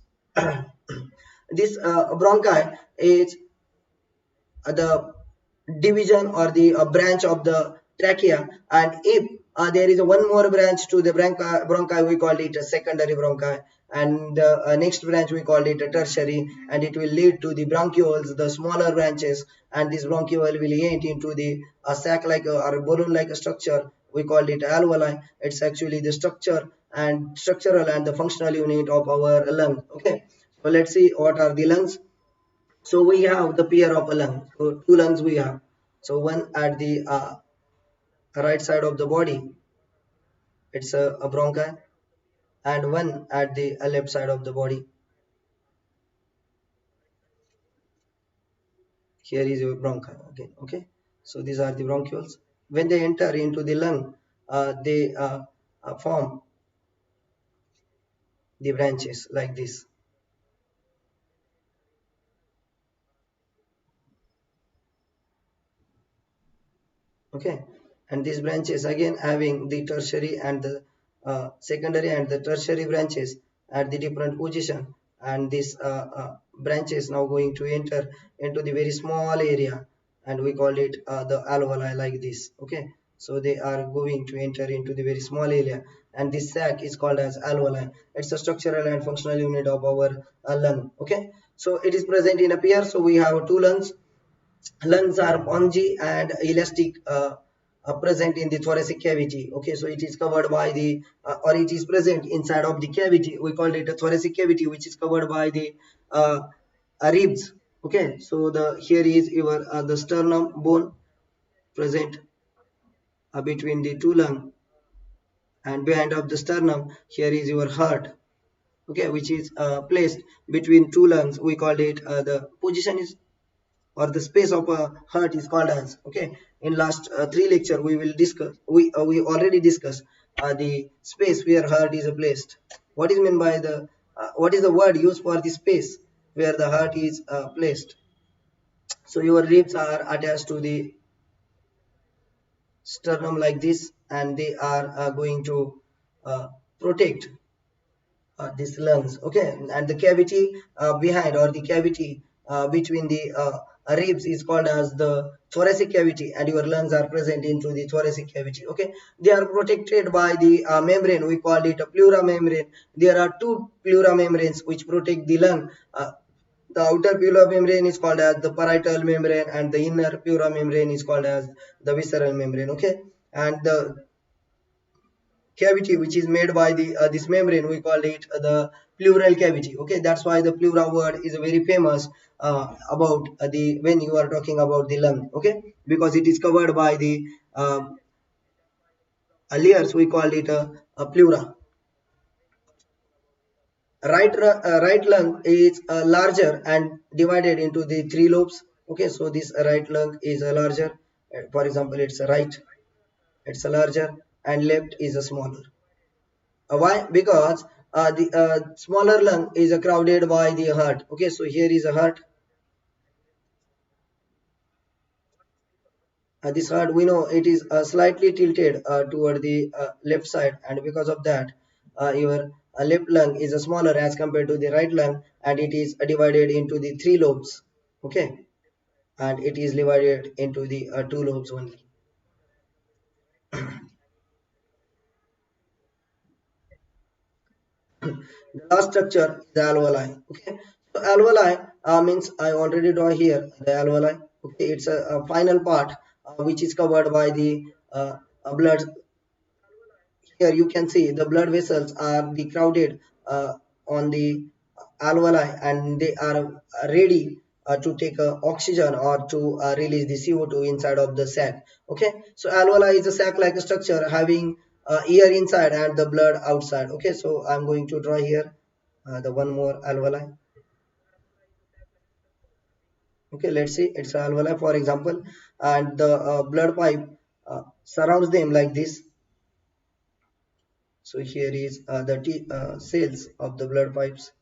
This bronchi is the division or the branch of the trachea, and if there is one more branch to the bronchi, we call it a secondary bronchi, and the next branch we call it a tertiary, and it will lead to the bronchioles, the smaller branches, and this bronchiole will end into the sac like or balloon like a structure, we call it alveoli. It's actually the structure and structural and the functional unit of our lung. Okay, so let's see what are the lungs. So we have the pair of a lung. So two lungs we have. So one at the right side of the body, it's a bronchi, and one at the left side of the body. Here is your bronchi again. Okay. So these are the bronchioles. When they enter into the lung, they form the branches like this. Okay, and these branches again having the tertiary and the secondary and the tertiary branches at the different position, and these branches now going to enter into the very small area, and we call it the alveoli like this. Okay, so they are going to enter into the very small area, and this sac is called as alveoli. It's a structural and functional unit of our lung. Okay, so it is present in a pair. So we have two lungs. Lungs are spongy and elastic, present in the thoracic cavity. Okay, so it is covered by the or it is present inside of the cavity. We call it a thoracic cavity, which is covered by the uh, ribs. Okay, so the here is your the sternum bone present between the two lung, and behind of the sternum here is your heart. Okay, which is placed between two lungs. We call it the position is, or the space of a heart is called as. Okay, in last three lecture we will discuss, we already discussed the space where heart is placed. What is meant by the what is the word used for the space where the heart is placed? So your ribs are attached to the sternum like this, and they are going to protect these lungs. Okay, and the cavity behind, or the cavity between the ribs, is called as the thoracic cavity, and your lungs are present into the thoracic cavity. Okay, they are protected by the membrane, we call it a pleura membrane. There are two pleura membranes which protect the lung. The outer pleura membrane is called as the parietal membrane, and the inner pleura membrane is called as the visceral membrane. Okay, and the cavity which is made by the this membrane, we call it the pleural cavity. Okay, that's why the pleura word is very famous about the when you are talking about the lung. Okay, because it is covered by the layers, we call it a pleura. Right lung is larger and divided into the three lobes. Okay, so this right lung is a larger. For example, it's a right, it's a larger, and left is a smaller. Why? Because the smaller lung is crowded by the heart. Okay, so here is a heart. This heart, we know it is slightly tilted toward the left side, and because of that, your left lung is smaller as compared to the right lung, and it is divided into the three lobes. Okay, and it is divided into the two lobes only. The last structure is the alveoli. Okay, so alveoli means I already draw here the alveoli. Okay, it's a final part which is covered by the blood. Here you can see the blood vessels are the crowded on the alveoli, and they are ready to take oxygen or to release the CO2 inside of the sac. Okay, so alveoli is a sac-like structure having air inside and the blood outside. Okay, so I'm going to draw here the one more alveoli. Okay, let's see, it's alveoli for example, and the blood pipe surrounds them like this. So here is the cells of the blood pipes.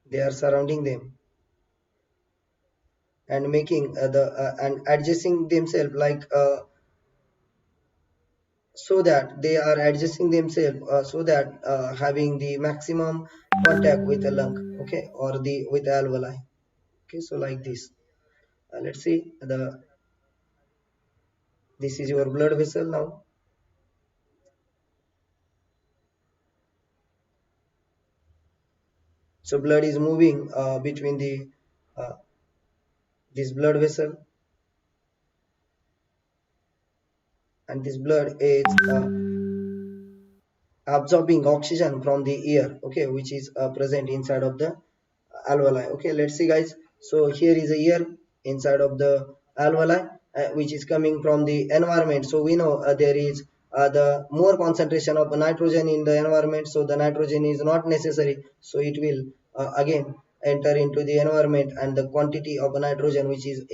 They are surrounding them and making the and adjusting themselves like so that they are adjusting themselves so that having the maximum contact with the lung. Okay, or the with the alveoli. Okay, so like this. Let's see the this is your blood vessel now. So blood is moving between the uh, this blood vessel, and this blood is absorbing oxygen from the air. Okay, which is present inside of the alveoli. Okay, let's see guys. So here is a air inside of the alveoli which is coming from the environment. So we know there is the more concentration of nitrogen in the environment, so the nitrogen is not necessary, so it will again enter into the environment, and the quantity of nitrogen which is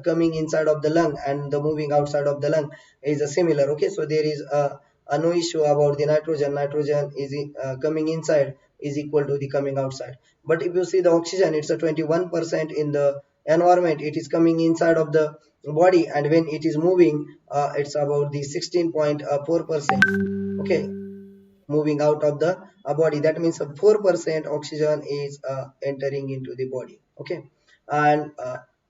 coming inside of the lung and the moving outside of the lung is similar. Okay, so there is no issue about the nitrogen is coming inside is equal to the coming outside. But if you see the oxygen, it's a 21% in the environment, it is coming inside of the body, and when it is moving it's about the 16.4%. Okay, moving out of the body, that means 4% oxygen is entering into the body. Okay, and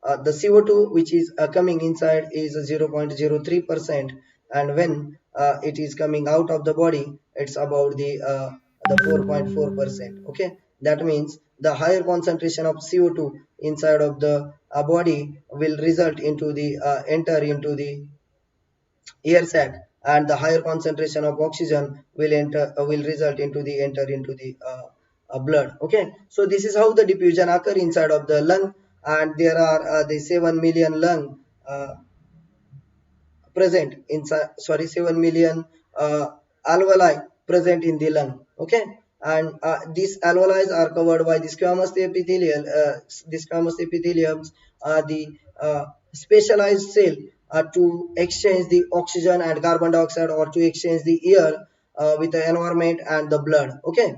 the CO2 which is coming inside is 0.03%, and when it is coming out of the body, it's about the 4.4%. Okay, that means the higher concentration of CO2 inside of the body will result into the enter into the air sac, and the higher concentration of oxygen will enter will result into the enter into the blood. Okay, so this is how the diffusion occur inside of the lung, and there are the 7 million lung present inside, sorry, 7 million alveoli present in the lung. Okay, and these alveoli are covered by the squamous epithelial. The squamous epitheliums are the specialized cell to exchange the oxygen and carbon dioxide, or to exchange the air with the environment and the blood. Okay,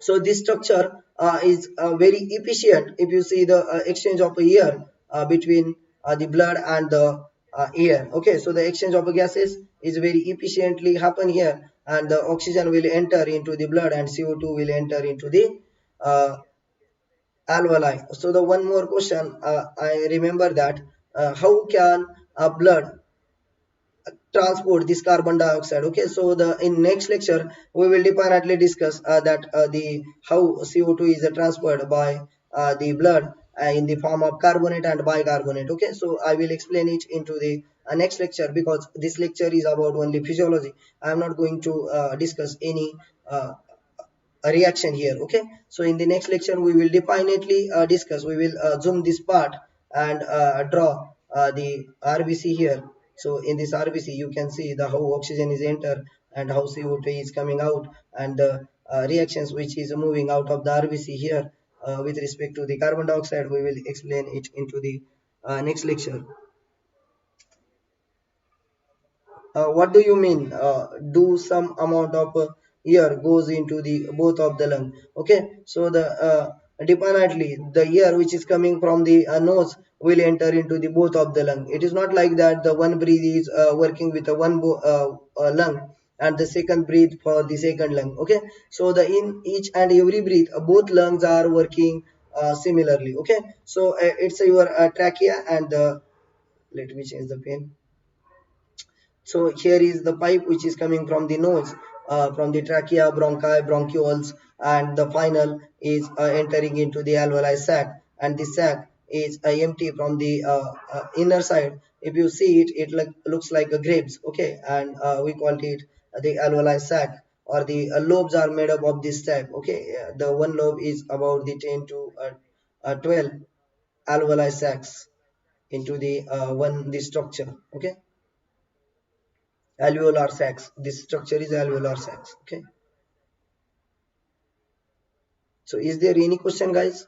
so this structure is very efficient if you see the exchange of air between the blood and the air. Okay, so the exchange of gases is very efficiently happen here, and the oxygen will enter into the blood and CO2 will enter into the uh, alveoli. So the one more question I remember that how can blood transport this carbon dioxide? Okay, so the in next lecture we will definitely discuss that the how CO2 is transferred by the blood in the form of carbonate and bicarbonate. Okay, so I will explain it into the next lecture, because this lecture is about only physiology. I am not going to discuss any uh, a reaction here. Okay, so in the next lecture we will definitely discuss, we will zoom this part and draw the RBC here. So in this RBC you can see the how oxygen is enter and how CO2 is coming out, and the reactions which is moving out of the RBC here with respect to the carbon dioxide. We will explain it into the next lecture. What do you mean? Do some amount of air goes into the both of the lung? Okay, so the definitely the air which is coming from the nose will enter into the both of the lung. It is not like that the one breathe is working with a lung and the second breathe for the second lung. Okay, so the in each and every breath both lungs are working similarly. Okay, so it's your trachea and the, let me change the pen. So here is the pipe which is coming from the nose, from the trachea, bronchi, bronchioles, and the final is entering into the alveoli sac, and the sac is empty from the inner side. If you see it, it looks like a grapes. Okay, and we call it the alveoli sac, or the lobes are made up of this type. Okay, the one lobe is about the 10 to 12 alveoli sacs into the one the structure. Okay, alveolar sacs. This structure is alveolar sacs. Okay, so is there any question, guys?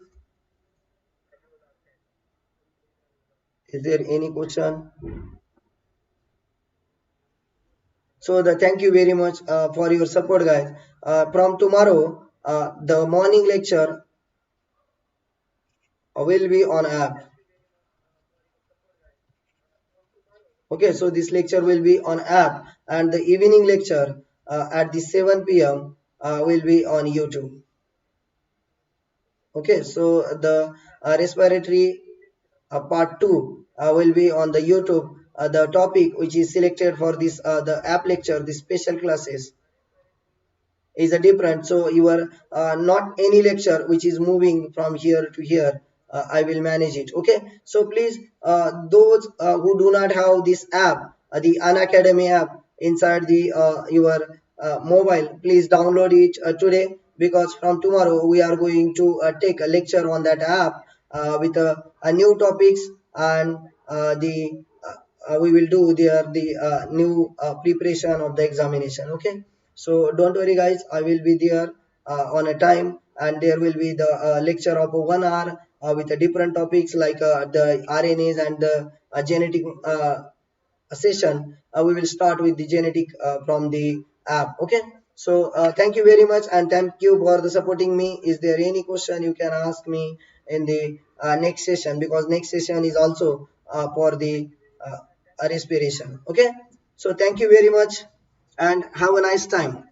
Is there any question? So the thank you very much for your support, guys. From tomorrow the morning lecture will be on app. Okay, so this lecture will be on app, and the evening lecture at the 7 p.m. Will be on YouTube. Okay, so the respiratory part 2 will be on the YouTube. The topic which is selected for this the app lecture, the special classes, is a different. So your not any lecture which is moving from here to here, I will manage it. Okay, so please those who do not have this app, the Unacademy app inside the your mobile, please download it today, because from tomorrow we are going to take a lecture on that app with a new topics, and the we will do there the new preparation of the examination. Okay, so don't worry, guys, I will be there on a time, and there will be the lecture of 1 hour with different topics like the RNAs and the genetic session. We will start with the genetic from the app. Okay, so thank you very much, and thank you for the supporting me. Is there any question you can ask me in the next session, because next session is also for the respiration. Okay, so thank you very much and have a nice time.